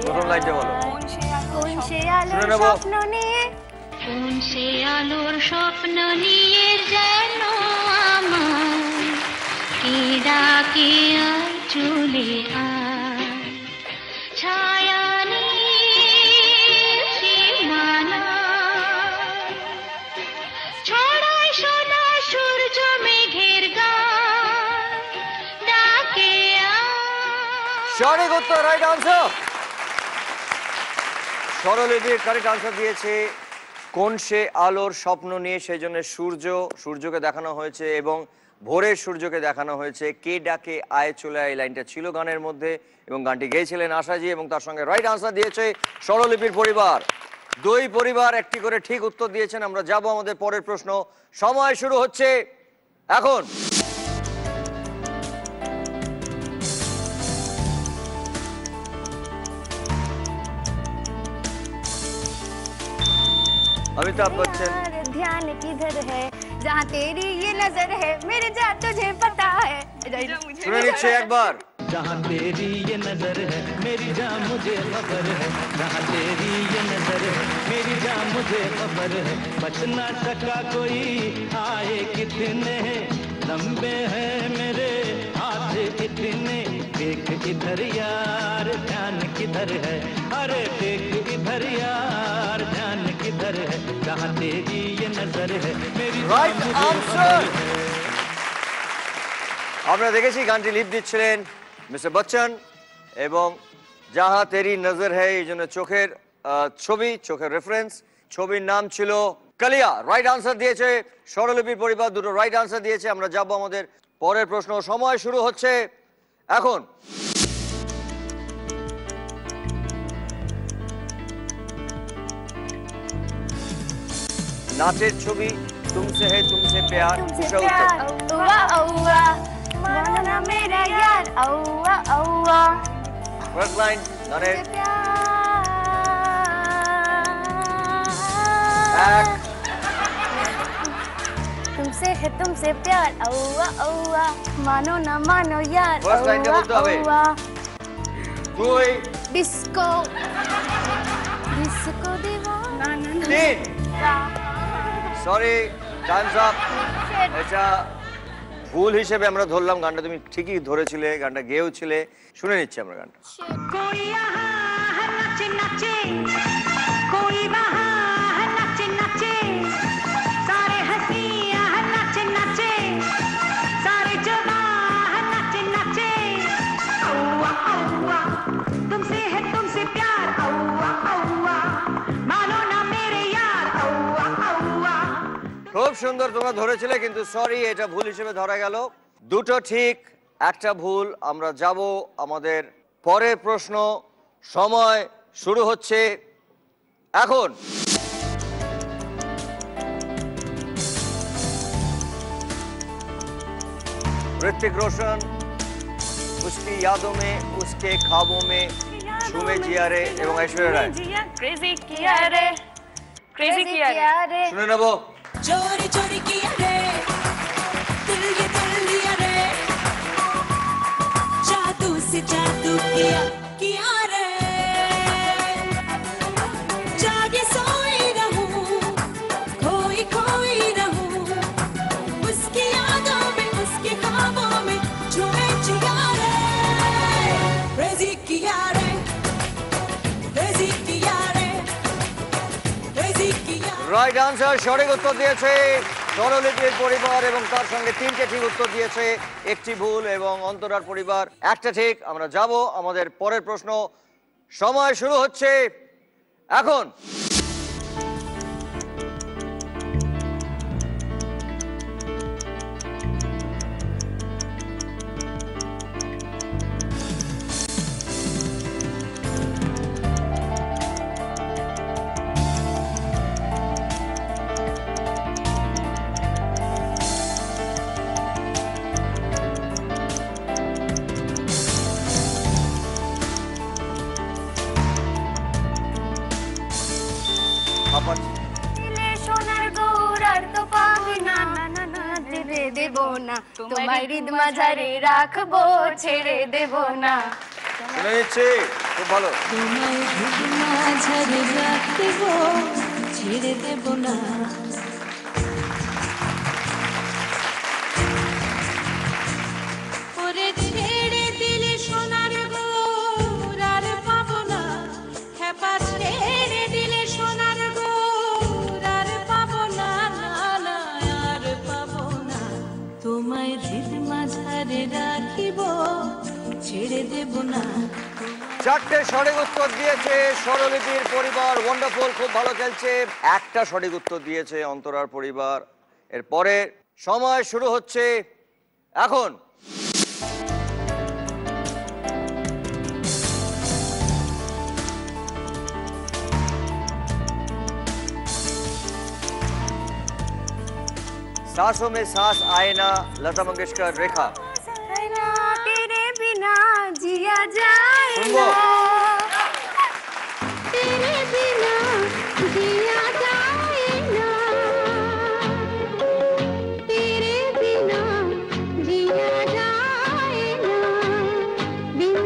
B: প্রথম লাইনটা বলো।
D: কোন সে আলোর স্বপ্ন নিয়ে,
L: কোন সে আলোর স্বপ্ন নিয়ে যেন আমার কে ডাকে আয় চলে আয়, ছায়া সীমানা ছড়ায় সোনা সূর্য মেঘের গান ডাকে আয়।
B: সঠিক উত্তর, রাইট আনসার। স্বরলিপির কারেক্ট আনসার দিয়েছে কোন সে আলোর স্বপ্ন নিয়ে, সেই জন্য সূর্যকে দেখানো হয়েছে এবং ভোরের সূর্যকে দেখানো হয়েছে। কে ডাকে আয় চলে আয়, এই লাইনটা ছিল গানের মধ্যে এবং গানটি গেয়েছিলেন আশাজি এবং তার সঙ্গে রাইট আনসার দিয়েছে স্বরলিপির পরিবার। দুই পরিবার একটি করে ঠিক উত্তর দিয়েছেন। আমরা যাব আমাদের পরের প্রশ্ন। সময় শুরু হচ্ছে এখন। अमिताभ बच्चन।
C: ध्यान किधर है जहाँ तेरी ये नजर है मेरे जा तुझे पता है।
B: सुने नीचे एक बार।
E: जहाँ तेरी ये नजर है मेरी जान मुझे खबर है, जहाँ तेरी ये नजर है मेरी जान मुझे खबर है। बच ना सका कोई आए कितने लंबे हैं मेरे हाथ इतने। देख इधर यार ध्यान किधर है, अरे देख इधर यार ध्यान किधर है। जहाँ तेरी ये नजर है मेरी जान मुझे खबर है।
B: আমরা দেখেছি গানটি লিপ দিচ্ছিলেন মিস্টার বচ্চন এবং যাহা তেরি নজর হ্যায় এই জন্য চোখের ছবি, চোখের রেফারেন্স। ছবির নাম ছিল কালিয়া। রাইট আনসার দিয়েছে স্বরলিপির পরিবার, দুটো রাইট আনসার দিয়েছে। আমরা যাব আমাদের পরের প্রশ্ন। সময় শুরু হচ্ছে এখন। নাচের ছবি তুমসে হে তুমসে প্যার।
C: माना मेरा यार औवा औवा।
B: फर्स्ट लाइन गाने
C: तुमसे है तुमसे प्यार औवा औवा, मानो ना मानो यार।
B: फर्स्ट लाइन का बोलते हुए দুই
C: डिस्को डिस्को दीवाना।
B: তিন সরি টাইমস আপ। এটা ভুল হিসেবে আমরা ধরলাম। গানটা তুমি ঠিকই ধরেছিলে, গানটা গেয়েছিলে। শুনে নিচ্ছি আমরা গানটা।
L: कोई यहाँ है नाचे नाचे, कोई वहाँ है नाचे नाचे, सारे हंसियाँ है नाचे नाचे, सारे जवां है नाचे नाचे। औवा औवा तुमसे है तुमसे प्यार औवा औवा, मानो ना मेरे यार औवा औवा।
B: খুব সুন্দর তোমরা ধরেছিলে, কিন্তু সরি এটা ভুল হিসেবে ধরা গেল। দুটো ঠিক একটা ভুল। আমরা যাব আমাদের পরের প্রশ্ন। সময় শুরু হচ্ছে এখন। ऋतिक रोशन उसकी यादों में उसके ख्वाबों में झूमे जिया रे এবং ঐশ্বরিয়া রায়।
D: क्रेजी किया रे, क्रेजी किया रे।
B: শুনে নেবো।
L: चोरी चोरी किया रे दिल ये दिल लिया रे, जादू से जादू किया किया रे। जागे सोई रहूं खोई खोई रहूं, उसकी यादों में उसके ख्वाबों में झूमे जिया रे। क्रेजी किया रे, क्रेजी किया रे, क्रेजी किया।
B: Right answer. সঠিক উত্তর দিয়েছে স্বরলিপির পরিবার এবং তার সঙ্গে তিনটে ঠিক উত্তর দিয়েছে, একটি ভুল এবং অন্তরার পরিবার একটা ঠিক। আমরা যাব আমাদের পরের প্রশ্ন। সময় শুরু হচ্ছে এখন।
C: সোনার গৌরার তো পাবে না না না ছেড়ে দেব না, তোমার হৃদ মাঝারে রাখবো ছেড়ে দেব না।
B: শুনে নিচ্ছি, খুব ভালো।
L: তোমার হৃদ মাঝারে রাখবো ছেড়ে দেব না। ওরে ছেড়ে দিলে সোনার গৌরার পাবো না, খেপা ছেড়ে দিলে সোনার গৌরার পাবো না, না না আর পাবো না। তোমায় হৃদ মাঝারে রাখিব ছেড়ে দেব না।
B: চারটে সঠিক উত্তর দিয়েছে স্বরলিপির পরিবার। ওয়ান্ডারফুল, খুব ভালো খেলছে। একটা সঠিক উত্তর দিয়েছে অন্তরার পরিবার। এরপরে সময় শুরু হচ্ছে এখন। सांसों में सांस आए ना, लता मंगेशकर, रेखा।
C: तेरे बिना जिया जाए
B: सुनो।
C: तेरे बिना जिया जाए ना, तेरे बिना जिया जाए ना, बिन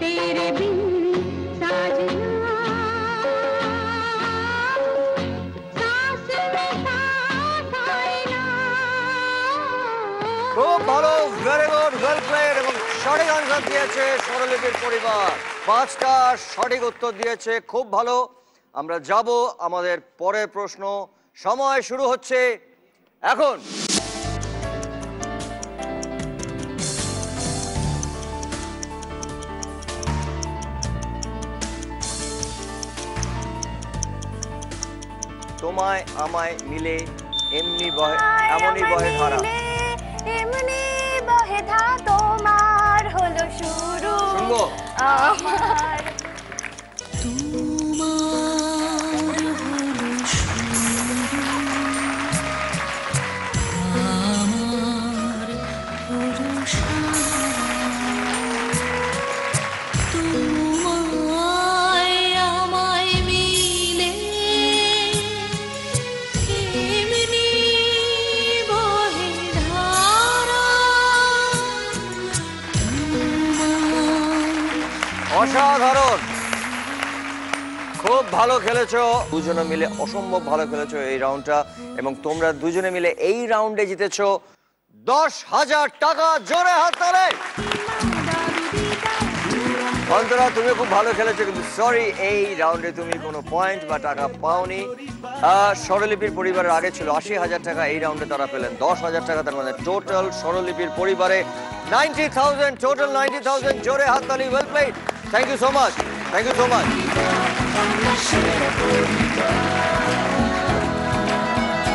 C: तेरे बिन साजना, सांस में सांस आए ना।
B: খুব ভালো, ভেরি গুড, ওয়েল প্লেড এবং সঠিক আনসার দিয়েছে স্বরলিপির পরিবার। 5টা সঠিক উত্তর দিয়েছে, খুব ভালো। আমরা যাব আমাদের পরের প্রশ্ন। সময় শুরু হচ্ছে এখন। তোমায় আমায় মিলে এমনি বহে, এমনই বহে ধারা।
C: এমনি বহে ধা, তোমার হলো শুরু
B: শুনবো।
C: আমার
B: অসাধারণ, খুব ভালো খেলেছো দুজনে মিলে, অসম্ভব ভালো খেলেছো এই রাউন্ডটা। এবং তোমরা দুজনে মিলে এই রাউন্ডে জিতেছো 10,000 টাকা। জোরে হাততালি। অন্তরা, তুমি খুব ভালো খেলেছো, কিন্তু সরি এই রাউন্ডে তুমি কোনো পয়েন্ট বা টাকা পাওনি। স্বরলিপির পরিবারের আগে ছিল 80,000 টাকা, এই রাউন্ডে তারা পেলেন 10,000 টাকা। তার মানে টোটাল স্বরলিপির পরিবারে 90,000, টোটাল 90,000। জোরে হাততালি, well played. Thank you so much, thank you so much.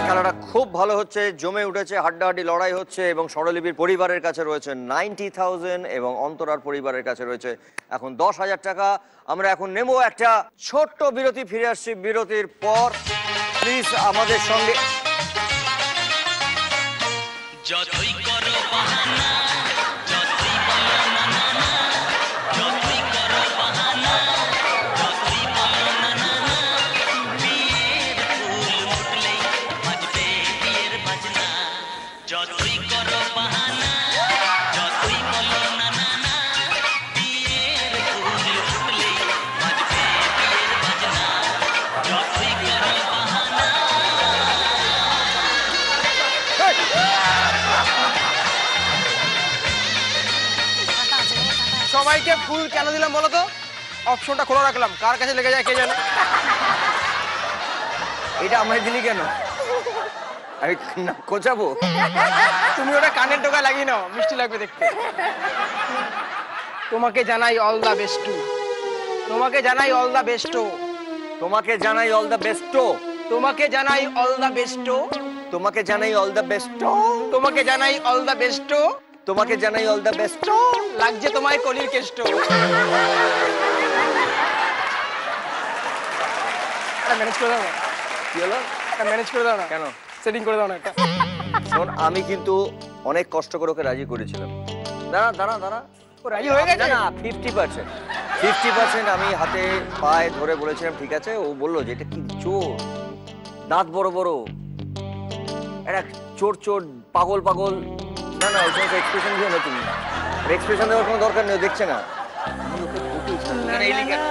B: খেলাটা খুব ভালো হচ্ছে, জমে উঠেছে, হাড্ডাহাড্ডি লড়াই হচ্ছে। এবং স্বরলিপির পরিবারের কাছে রয়েছে 90,000 এবং অন্তরার পরিবারের কাছে রয়েছে এখন 10,000 টাকা। আমরা এখন নেব একটা ছোট্ট বিরতি, ফিরে আসছি বিরতির পর। প্লিজ আমাদের সঙ্গে।
E: যতই করো বাহানা, যতই বলো না না না, যতই করো বাহানা, যতই বলো না না না, বিয়ের ফুল ফুটলেই বাজবে বিয়ের বাজনা। যতই করো বাহানা, যতই বলো না না না, বিয়ের ফুল ফুটলেই বাজবে বিয়ের বাজনা। যতই করো বাহানা।
M: সবাইকে ফুল কেন দিলাম বলো তো? অপশনটা খোলা রাখলাম, কার কাছে লেগে যায় কে জানে।
B: এটা আমায় দিলি কেন? আমি কোচাবো?
M: তুমি ওটা কানের টোকা লাগিয়ে নাও, মিষ্টি লাগবে দেখতে। তোমাকে জানাই অল দা বেস্ট। তোমাকে জানাই অল দা বেস্ট।
B: তোমাকে জানাই অল দ্য বেস্ট।
M: তোমাকে জানাই অল দা বেস্ট।
B: তোমাকে জানাই অল দ্য বেস্ট।
M: তোমাকে জানাই অল দা বেস্ট।
B: তোমাকে জানাই অল দ্য বেস্ট।
M: লাগছে তোমায় কলির কেষ্ট। ম্যানেজ করে দাও না।
B: কি হলো?
M: ম্যানেজ করে দাও না।
B: কেন?
M: সেটিং করে দাও না একটা।
B: শোন, আমি কিন্তু অনেক কষ্ট করে ওকে রাজি করেছিলাম। দাঁড়া দাঁড়া দাঁড়া,
M: ও রাজি হয়ে গেছে?
B: না 50% আমি হাতে পায়ে ধরে বলেছিলাম ঠিক আছে। ও বললো যে এটা কি চোর, দাঁত বড় বড়, এটা চোর চোর, পাগল পাগল। না না, ওই সময় এক্সপ্রেশন দিও না তুমি। এক্সপ্রেশন দেওয়ার কোনো দরকার নেই, দেখছে না। আমি ওকে বকেছিলাম, কেন এলি কেন?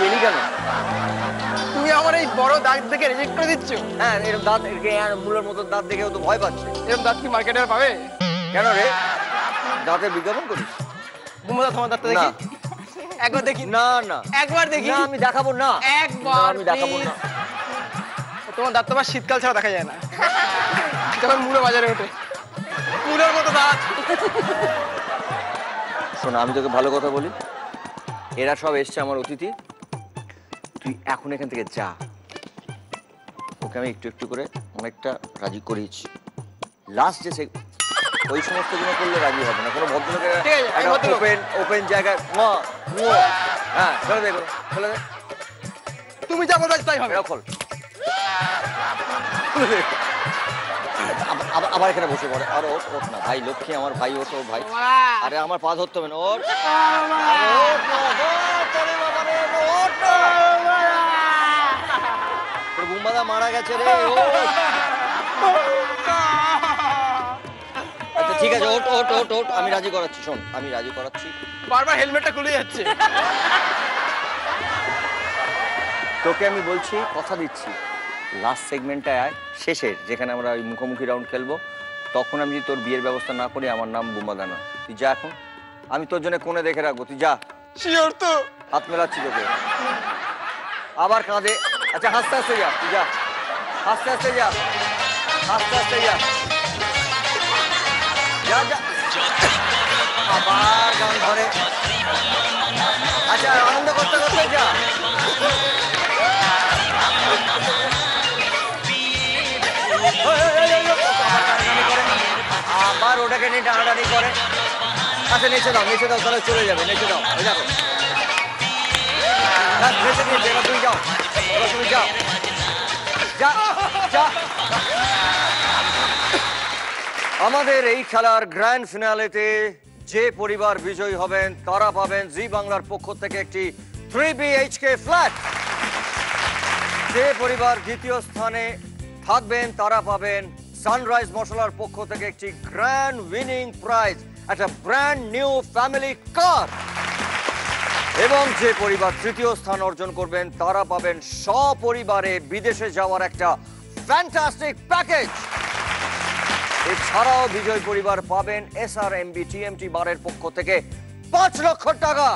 B: এলি কেন?
M: তুমি আমার এই বড় দাঁত দেখে রিজেক্ট করে দিচ্ছ?
B: হ্যাঁ, এরকম দাঁত, মূলের মতো দাঁত দেখে ও তো ভয় পাচ্ছে।
M: এরকম দাঁত কি মার্কেটে আর পাবে?
B: কেন রে, দাঁতের বিজ্ঞাপন করিস?
M: ঘুমোদা তোমার দাঁতটা দেখি, একবার দেখি।
B: না না,
M: একবার দেখি।
B: না, আমি দেখাবো না।
M: একবার
B: আমি দেখাবো না।
M: তোমার দাঁত তো আবার শীতকাল ছাড়া দেখা যায় না, যখন মুড়ো বাজারে ওঠে, মুড়োর মতো দাঁত।
B: শোন, আমি তোকে ভালো কথা বলি, এরা সব এসছে আমার অতিথি। তুই এখন এখান থেকে যা। ওকে আমি একটু একটু করে অনেকটা রাজি করিয়েছি। লাস্ট যে ওই সমস্ত গুলো করলে রাজি হবে না। কোনো ভদ্রলোকের ওপেন জায়গায় হ্যাঁ ফেলে দে, ফেলে দে।
M: তুমি যা বলবে তাই হবে।
B: খোল। আবার এখানে বসে পড়ে। আর ওঠ ওঠ না ভাই, লক্ষ্মী আমার ভাই, ওঠ ও ভাই। আরে আমার পা ধরতে হবে না, ওঠ। বুম্বাদা মারা গেছে রে। আচ্ছা ঠিক আছে, ওঠ ওঠ ওঠ ওঠ, আমি রাজি করাচ্ছি। শোন, আমি রাজি করাচ্ছি।
M: বারবার হেলমেটটা খুলে যাচ্ছে।
B: তোকে আমি বলছি, কথা দিচ্ছি, লাস্ট সেগমেন্টটায় আয়, শেষের যেখানে আমরা ওই মুখোমুখি রাউন্ড খেলবো, তখন আমি যদি তোর বিয়ের ব্যবস্থা না করি, আমার নাম বুম্বাদা না। তুই যা এখন, আমি তোর জন্য কোণে দেখে রাখবো, তুই যা।
M: শিওর তো? হাত
B: মেলাচ্ছি তোকে। আবার কাঁধে। আচ্ছা হাসতে হাসতে যা, তুই যা, হাসতে হাসতে যা, হাসতে হাসতে যা, যা যা। আবার গান ধরে। আচ্ছা আনন্দ করতে করতে যা। আবার ওটাকে নিয়ে টানাটানি করে। আচ্ছা নেচে দাও, নেচে দাও, তাহলে চলে যাবে। নেচে দাও, ওই দেখো নেচে দিয়েছে। এবার তুমি যাও, এবার তুমি যাও, যা যা। আমাদের এই খেলার গ্র্যান্ড ফিনালেতে যে পরিবার বিজয়ী হবেন তারা পাবেন জি বাংলার পক্ষ থেকে একটি 3 BHK ফ্ল্যাট। যে পরিবার দ্বিতীয় স্থানে থাকবেন তারা পাবেন সানরাইজ মশলার পক্ষ থেকে একটি গ্র্যান্ড উইনিং প্রাইজ, একটা ব্র্যান্ড নিউ ফ্যামিলি কার। এবং যে পরিবার তৃতীয় স্থান অর্জন করবেন তারা পাবেন সপরিবারে বিদেশে যাওয়ার একটা ফ্যান্টাস্টিক প্যাকেজ। এছাড়াও বিজয় পরিবার পাবেন SRMB TMT বারের পক্ষ থেকে 5 লক্ষ টাকা।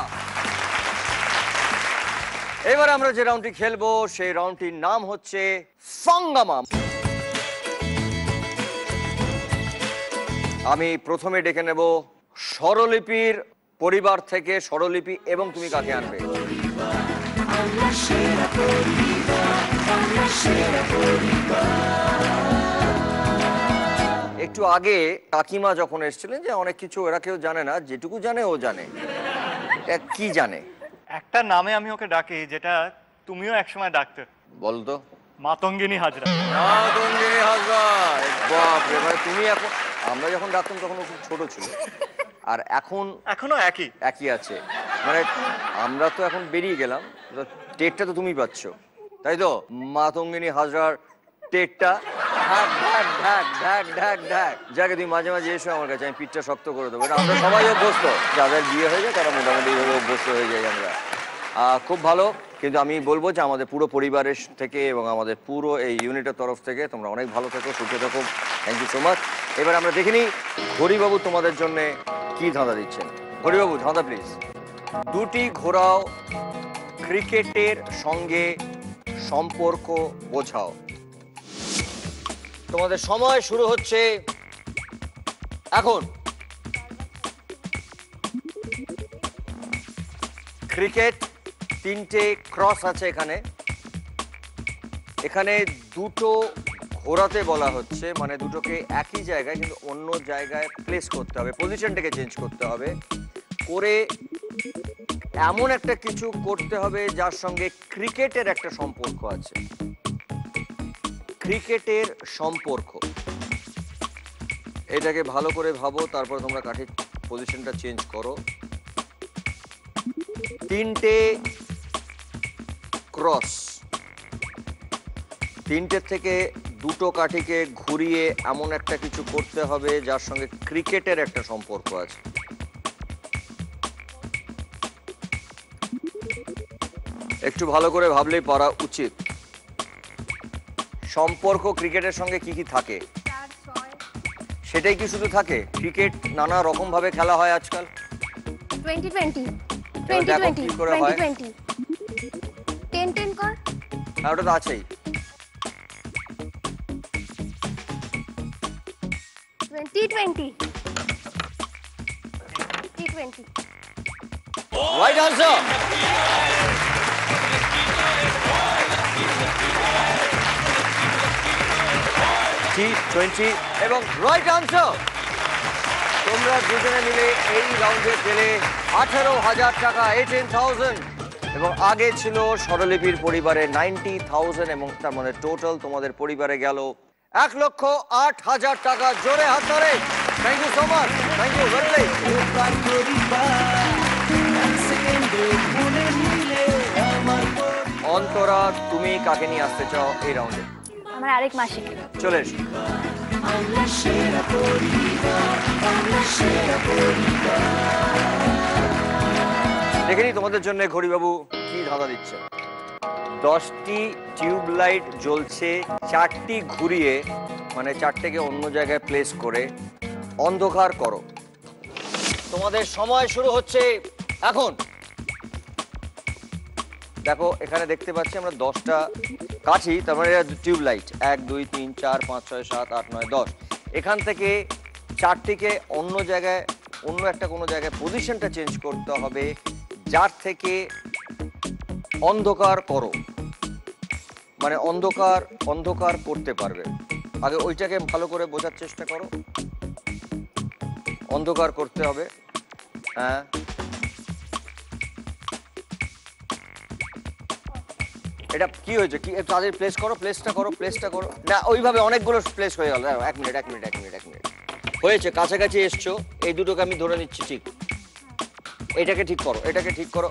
B: এবার আমরা যে রাউন্ডটি খেলবো সেই রাউন্ডটির নাম হচ্ছে ফাঙ্গামা। আমি প্রথমে ডেকে নেব স্বরলিপির পরিবার থেকে স্বরলিপি, এবং তুমি কাকে আনবে? একটু আগে কাকিমা যখন এসেছিলেন যে অনেক কিছু এরা কেউ জানে না, যেটুকু জানে ও জানে। কি জানে?
R: একটা নামে আমি ওকে ডাকি, যেটা তুমিও একসময় ডাকতে।
B: বলতো।
R: মাতঙ্গিনী হাজরা।
B: মাতঙ্গিনী হাজরা, বাপ রে ভাই। তুমি এখন, আমরা যখন ডাকতাম তখন ও খুব ছোট ছিল, আর এখন
R: এখনো একই
B: আছে। মানে আমরা তো এখন বেরিয়ে গেলাম, টেটটা তো তুমি পাচ্ছ, তাই তো? মাতঙ্গিনী হাজরার টেটটা ঢাক ঢাক ঢাক ঢাক ঢাক ঢাক। যাকে তুমি মাঝে মাঝে এসো আমার কাছে, আমি পিঠটা শক্ত করে দেবো। এটা আমরা সবাই অভ্যস্ত, যাদের বিয়ে হয়ে যায় তারা মোটামুটি এইভাবে অভ্যস্ত হয়ে যাই আমরা। খুব ভালো। কিন্তু আমি বলবো যে আমাদের পুরো পরিবারের থেকে এবং আমাদের পুরো এই ইউনিটের তরফ থেকে তোমরা অনেক ভালো থেকো, সুখে থেকো। Thank you so much. এবার আমরা দেখে নিই হরিবাবু তোমাদের জন্য কি ধাঁধা দিচ্ছেন। হরিবাবু ধাঁধা প্লিজ। দুটি ঘোড়াও ক্রিকেটের সঙ্গে সম্পর্ক বোঝাও। তোমাদের সময় শুরু হচ্ছে এখন। ক্রিকেট, 3টে ক্রস আছে এখানে। এখানে দুটো ঘোরাতে বলা হচ্ছে, মানে দুটোকে একই জায়গায় কিন্তু অন্য জায়গায় প্লেস করতে হবে, পজিশনটাকে চেঞ্জ করতে হবে, করে এমন একটা কিছু করতে হবে যার সঙ্গে ক্রিকেটের একটা সম্পর্ক আছে। ক্রিকেটের সম্পর্ক, এটাকে ভালো করে ভাবো, তারপর তোমরা কাঠির পজিশনটা চেঞ্জ করো। 3টে ক্রস, 3টের থেকে দুটো কাঠিকে ঘুরিয়ে এমন একটা কিছু করতে হবে যার সঙ্গে ক্রিকেটের একটা সম্পর্ক আছে। একটু ভালো করে ভাবলেই পারা উচিত। সম্পর্ক ক্রিকেটের সঙ্গে কি কি থাকে সেটাই কি শুধু থাকে? ক্রিকেট নানা রকম ভাবে খেলা হয় আজকাল।
C: 2020
B: দেখো কি করে হয়।
C: 10 কর।
B: হ্যাঁ ওটা তো আছেই।
C: 2020
B: রাইট আনসার। T20 এবং রাইট আনসার। তোমরা দুজনে মিলে এই রাউন্ডে পেলে 18,000 টাকা, 18,000, এবং আগে ছিল স্বরলিপির পরিবারে 90,000, এবং তার মানে টোটাল তোমাদের পরিবারে গেল 1,08,000 টাকা। জোরে হাত ধরে। Thank you so much. Thank you very much. Antara, তুমি কাকে নিয়ে আসতে চাও এই রাউন্ডে?
D: আমার আরেক মাসিকে।
B: চলে এসো। দেখে নি তোমাদের জন্য ঘড়িবাবু কি ধাঁধা দিচ্ছে। 10টি টিউব লাইট জ্বলছে, 4টি ঘুরিয়ে মানে 4টেকে অন্য জায়গায় প্লেস করে অন্ধকার করো। তোমাদের সময় শুরু হচ্ছে এখন। দেখো এখানে দেখতে পাচ্ছি আমরা 10টা কাঠি, তার মানে টিউব লাইট 1 2 3 4 5 6 7 8 9 10। এখান থেকে 4টিকে অন্য জায়গায়, অন্য একটা কোনো জায়গায় পজিশনটা চেঞ্জ করতে হবে, যার থেকে অন্ধকার করো, মানে অন্ধকার করতে পারবে। আগে ওইটাকে ভালো করে বোঝার চেষ্টা করো। অন্ধকার করতে হবে। হ্যাঁ, এটা কি হয়েছে? কি তাদের প্লেস করো, প্লেসটা করো না, ওইভাবে অনেকগুলো প্লেস হয়ে গেল। এক মিনিট হয়েছে, কাছাকাছি এসছো। এই দুটোকে আমি ধরে নিচ্ছি ঠিক। এটাকে ঠিক করো,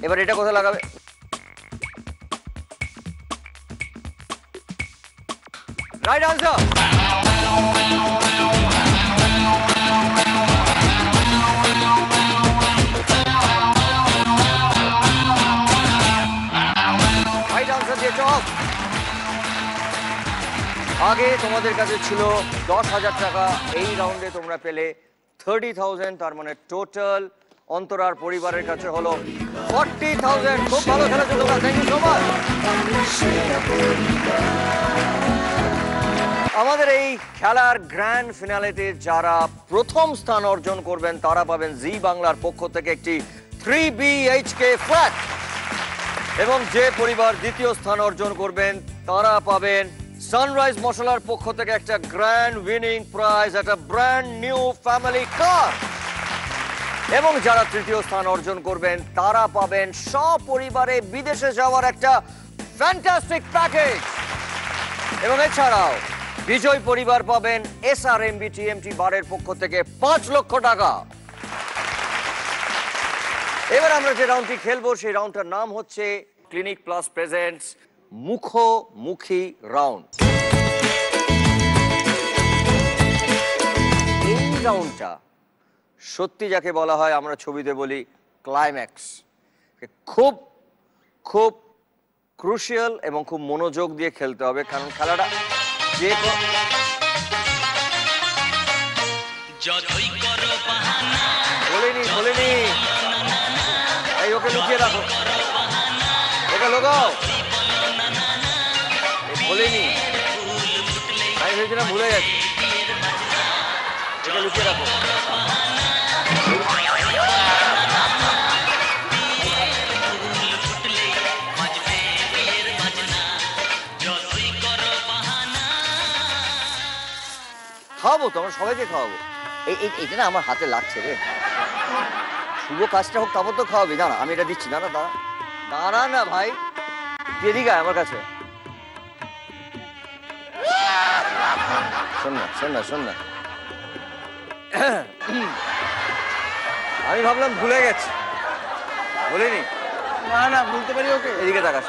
B: এবার এটা কোথায় লাগাবে? Right answer. আগে তোমাদের কাছে ছিল 10,000 টাকা, এই রাউন্ডে তোমরা পেলে 30,000, তার মানে টোটাল অন্তরার পরিবারের কাছে হলো 40,000। খুব ভালো খেলেছো তোমরা, থ্যাংক ইউ সো মাচ। আমাদের এই খেলার গ্র্যান্ড ফিনালেতে যারা প্রথম স্থান অর্জন করবেন তারা পাবেন জি বাংলার পক্ষ থেকে একটি 3 BHK ফ্ল্যাট, এবং যে পরিবার দ্বিতীয় স্থান অর্জন করবেন তারা পাবেন সানরাইজ মশলার পক্ষ থেকে একটা গ্র্যান্ড উইনিং প্রাইজ, একটা ব্র্যান্ড নিউ ফ্যামিলি কার, এবং যারা তৃতীয় স্থান অর্জন করবেন তারা পাবেন সপরিবারে বিদেশে যাওয়ার একটা ফ্যান্টাস্টিক প্যাকেজ, এবং এছাড়াও বিজয় পরিবার পাবেন SRMB TMT বারের পক্ষ থেকে 5 লক্ষ টাকা। এবার আমরা যে রাউন্ডটি খেলবো সেই রাউন্ডটার নাম হচ্ছে ক্লিনিক প্লাস প্রেজেন্টস মুখোমুখি রাউন্ড। এই রাউন্ডটা সত্যি যাকে বলা হয়, আমরা ছবিতে বলি ক্লাইম্যাক্স, খুব খুব ক্রুশিয়াল এবং খুব মনোযোগ দিয়ে খেলতে হবে, কারণ খেলাটা যে বলিনি এই ওকে লুকিয়ে রাখো, ওকে লোকাও, বলিনি আমি ভেবেছিলাম ভুলে গেছি, ওকে লুকিয়ে রাখো। খাওয়াবো তো, আমরা সবাইকে খাওয়াবো। এইটা না আমার হাতে লাগছে রে, শুভ কাজটা হোক তারপর তো খাওয়াবি। দাঁড়া আমি এটা দিচ্ছি, দাঁড়া না ভাই, এদিকে আয় আমার কাছে। শোন না আমি ভাবলাম ভুলে গেছি, বলিনি।
M: না ভুলতে পারি ওকে।
B: এদিকে তাকাস,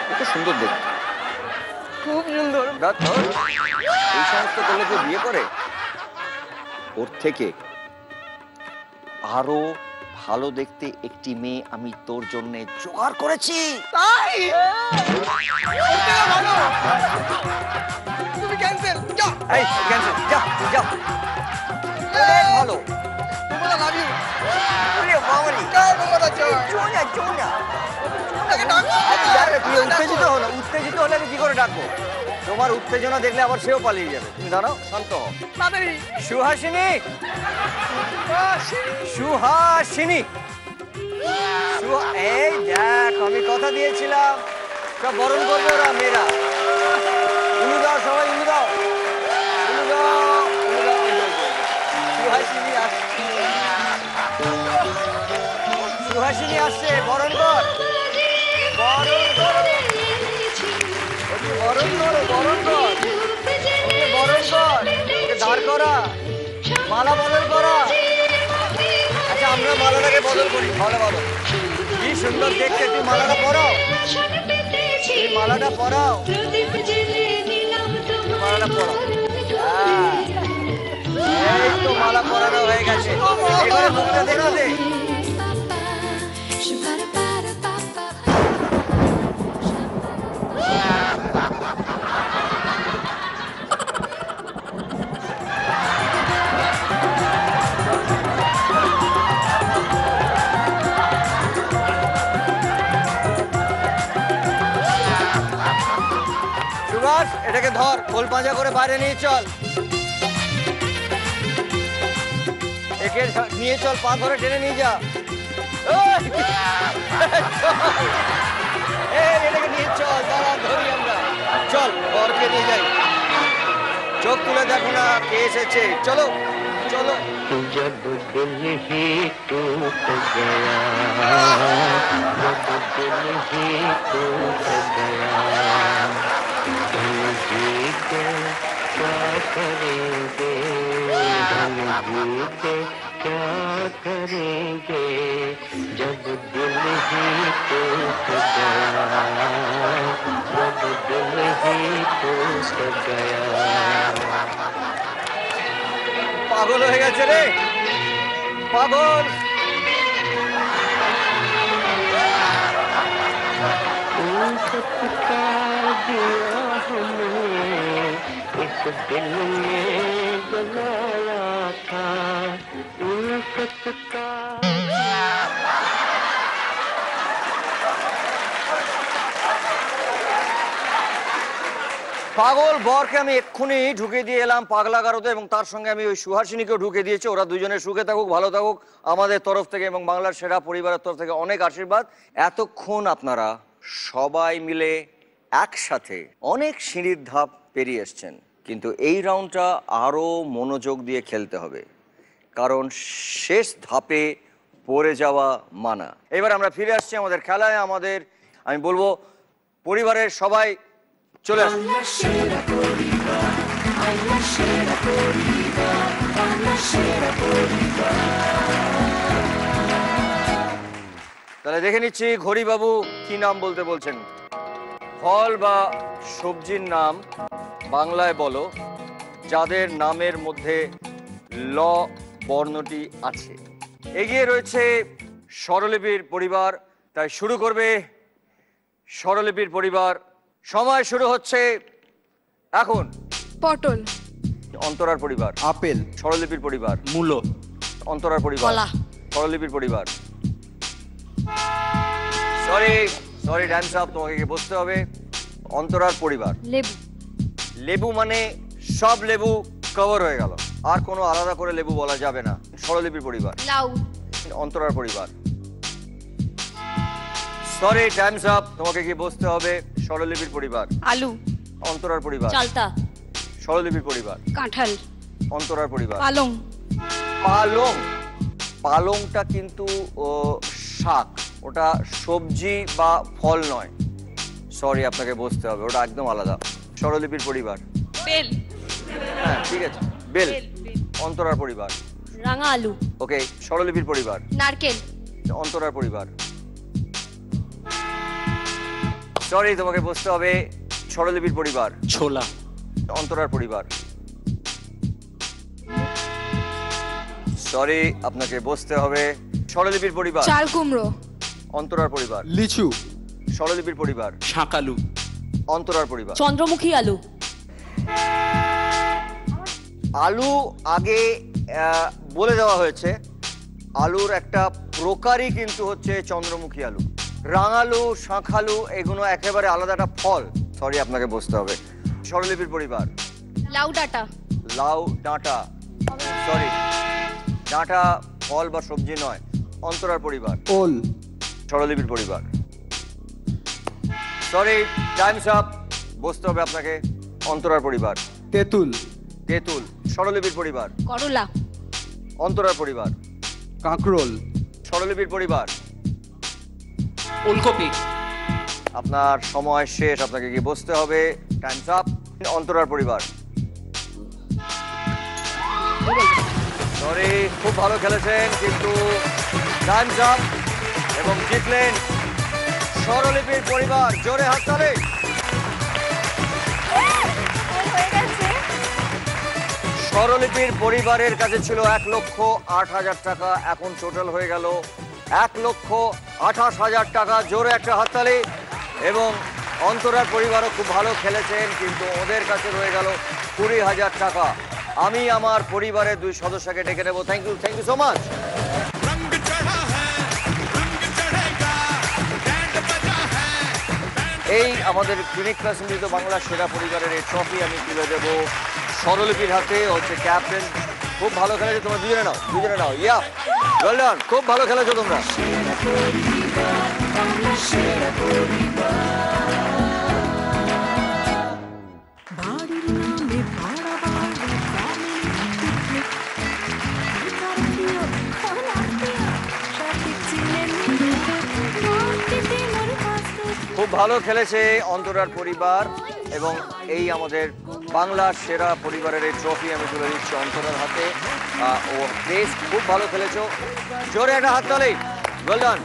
B: কত সুন্দর দেখতে,
M: খুব সুন্দর।
B: এই সমস্ত করলে কেউ বিয়ে করে? ওর থেকে আরো ভালো দেখতে একটি মেয়ে আমি তোর জন্য জোগাড় করেছি।
M: তাই তুমি ক্যান্সেল, যা
B: এই ক্যান্সেল, যা ভালো
M: তোমরা লাভ ইউ।
B: ওরে বাবারি, চোনা উত্তেজিত হলে আমি কি করে ডাকবো? তোমার উত্তেজনা দেখলে আবার সেও পালিয়ে যাবে। তুমি দাঁড়াও, শান্ত হও। সুহাসিনী, এই দেখ আমি কথা দিয়েছিলাম সব বরণ করবো ওরা মেয়েরা। উনু দাও সবাই, উনু দাও। সুহাসিনী আসছে। সুহাসিনী আসছে, বরণ কর, বরণ করো, বরণ করো, বরণ কর, ওকে বরণ কর, ওকে দাঁড় করা, মালা বদল করা। আচ্ছা আমরা মালাটাকে বদল করি, ভালো ভালো, কি সুন্দর দেখতে, তুই মালাটা পরাও, এই মালাটা পরাও, মালাটা পরাও। এই তো মালা পরানো হয়ে গেছে, এবারে মুখটা দেখা দে। সুভাষ, এটাকে ধর, খোল পাঁজা করে বাইরে নিয়ে চল, একে নিয়ে চল, পা ধরে টেনে নিয়ে যা, এটাকে নিয়ে চল, দাঁড়া ধরি আমরা, চল বরকে নিয়ে যাই, চোখ তুলে দেখো না কে এসেছে, চলো চলো।
E: जब दिल ही टूट गया, जब दिल ही टूट गया, हम जी के क्या करेंगे, हम जी के क्या करेंगे, जब दिल ही टूट गया, जब दिल ही टूट गया।
B: পাগল হয়ে গেছে রে, পাগল।
E: इस दिल में जलाया था,
B: পাগল বরকে আমি এক্ষুনি ঢুকে দিয়ে এলাম পাগলাগারোতে, এবং তার সঙ্গে আমি ওই সুহাসিনীকেও ঢুকে দিয়েছি। ওরা দুজনে সুখে থাকুক, ভালো থাকুক, আমাদের তরফ থেকে এবং বাংলার সেরা পরিবারের তরফ থেকে অনেক আশীর্বাদ। এতক্ষণ আপনারা সবাই মিলে একসাথে অনেক সিঁড়ির ধাপ পেরিয়ে এসছেন, কিন্তু এই রাউন্ডটা আরও মনোযোগ দিয়ে খেলতে হবে, কারণ শেষ ধাপে পড়ে যাওয়া মানা। এবার আমরা ফিরে আসছি আমাদের খেলায়। আমাদের আমি বলবো পরিবারের সবাই চলে আসুন। তাহলে দেখে নিচ্ছি ঘড়ি বাবু কি নাম বলতে বলছেন। ফল বা সবজির নাম বাংলায় বলো যাদের নামের মধ্যে ল বর্ণটি আছে। এগিয়ে রয়েছে স্বরলিপির পরিবার, তাই শুরু করবে স্বরলিপির পরিবার। সময় শুরু হচ্ছে এখন।
D: পটল।
B: অন্তরার পরিবার।
P: আপেল।
B: স্বরলিপির পরিবার।
P: মূলো।
B: অন্তরার পরিবার।
D: কলা।
B: স্বরলিপির পরিবার। সরি টাইমস আপ, তোমাকে কি বসতে হবে। অন্তরার পরিবার।
D: লেবু।
B: লেবু মানে সব লেবু কভার হয়ে গেল, আর কোনো আলাদা করে লেবু বলা যাবে না। স্বরলিপির পরিবার।
D: লাউ।
B: অন্তরার পরিবার। সরি টাইমস আপ, তোমাকে কি বসতে হবে। স্বরলিপির পরিবার।
D: আলু।
B: অন্তরার পরিবার।
D: চালতা।
B: স্বরলিপির পরিবার।
D: কাঁঠাল।
B: অন্তরার পরিবার।
D: পালং।
B: পালং। পালংটা কিন্তু শাক, ওটা সবজি বা ফল নয়। সরি, আপনাকে বসতে হবে, ওটা একদম আলাদা। স্বরলিপির পরিবার।
D: বেল।
B: হ্যাঁ ঠিক আছে, বেল। অন্তরার পরিবার।
D: রাঙা আলু।
B: ওকে। স্বরলিপির পরিবার।
D: নারকেল।
B: অন্তরার পরিবার। সরি, তোমাকে বসতে হবে। স্বরলিপির পরিবার।
P: ছোলা।
B: অন্তরার পরিবার। সরি, আপনাকে বসতে হবে। স্বরলিপির পরিবার।
D: চাল কুমড়ো।
B: অন্তরার পরিবার।
P: লিচু।
B: স্বরলিপির পরিবার।
P: শাকালু।
B: অন্তরার পরিবার।
D: চন্দ্রমুখী আলু।
B: আলু আগে বলে দেওয়া হয়েছে, আলুর একটা প্রকারই কিন্তু হচ্ছে চন্দ্রমুখী আলু। রাঙালু, শাঁখালু এগুলো একেবারে আলাদা একটা ফল। সরি, আপনাকে বসতে হবে। স্বরলিপির পরিবার।
D: লাউ ডাঁটা।
B: লাউ ডাঁটা। সরি, ডাঁটা ফল বা সবজি নয়। অন্তরার পরিবার।
P: ওল।
B: স্বরলিপির পরিবার। সরি, টাইমস আপ, বসতে হবে আপনাকে। অন্তরার পরিবার।
P: তেঁতুল।
B: তেঁতুল। স্বরলিপির পরিবার।
D: করলা।
B: অন্তরার পরিবার।
P: কাঁকরোল।
B: স্বরলিপির পরিবার।
S: ওলকপি।
B: আপনার সময় শেষ, আপনাকে গিয়ে বসতে হবে। Times up. অন্তরার পরিবার, সরি, খুব ভালো খেলেছেন কিন্তু টাইমস আপ এবং জিতলেন স্বরলিপির পরিবার। জোরে হাততালি। স্বরলিপির পরিবারের কাছে ছিল 1,08,000 টাকা, এখন টোটাল হয়ে গেল 1,28,000 টাকা। জোরে একটা হাততালি। এবং অন্তরার পরিবারও খুব ভালো খেলেছেন কিন্তু ওদের কাছে রয়ে গেল 20,000 টাকা। আমি আমার পরিবারের 2 সদস্যকে ডেকে নেব। Thank you so much. এই আমাদের ক্লিনিক প্লাস মিলিত বাংলা সেরা পরিবারের এই ট্রফি আমি তুলে দেবো স্বরলিপির হাতে। হচ্ছে ক্যাপ্টেন, খুব ভালো খেলেছো তোমরা, দুজনে নাও। ইয়া, ওয়েল ডান, খুব ভালো খেলেছো তোমরা। খুব ভালো খেলেছে অন্তরার পরিবার এবং এই আমাদের বাংলার সেরা পরিবারের এই ট্রফি আমি তুলে দিচ্ছি অন্তরার হাতে। ও বেশ খুব ভালো খেলেছো, জোরে একটা হাততালি। Well done.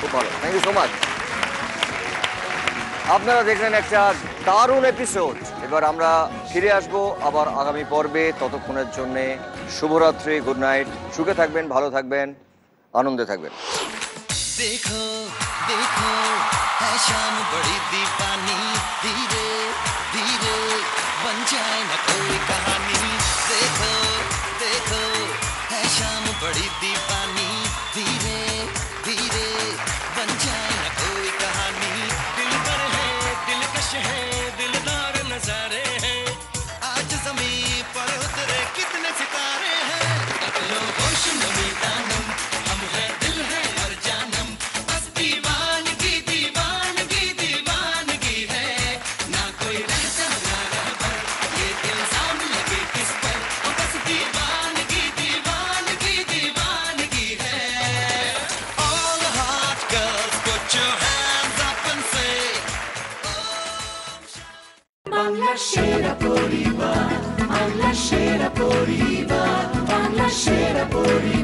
B: খুব ভালো, থ্যাংক ইউ সো মাচ। আপনারা দেখলেন একটা দারুণ এপিসোড। এবার আমরা ফিরে আসবো আবার আগামী পর্বে। ততক্ষণের জন্য শুভরাত্রি, গুড নাইট। সুখে থাকবেন, ভালো থাকবেন, আনন্দে থাকবেন।
T: देखो देखो है शाम बड़ी दीवानी, धीरे धीरे बन जाए न कोई कहानी। देखो देखो है शाम बड़ी दीवानी, धीरे धीरे बन जाए न कोई कहानी। दिल पर है दिलकश है दिलदार नजारे हैं, आज ज़मीं पर उतरे कितने सितारे हैं। अकलो होश नमी दानम हम है दिल है और जानम, बस दीवानगी दीवानगी दीवानगी है। ना कोई रहता ना रहबर, ये इल्जाम लगे किस पर, बस दीवानगी दीवानगी दीवानगी है। All hot girls put your hands up and say
L: Bangla সেরা পরিবার, বাংলা সেরা পরিবার, বাংলা সেরা পরিবার।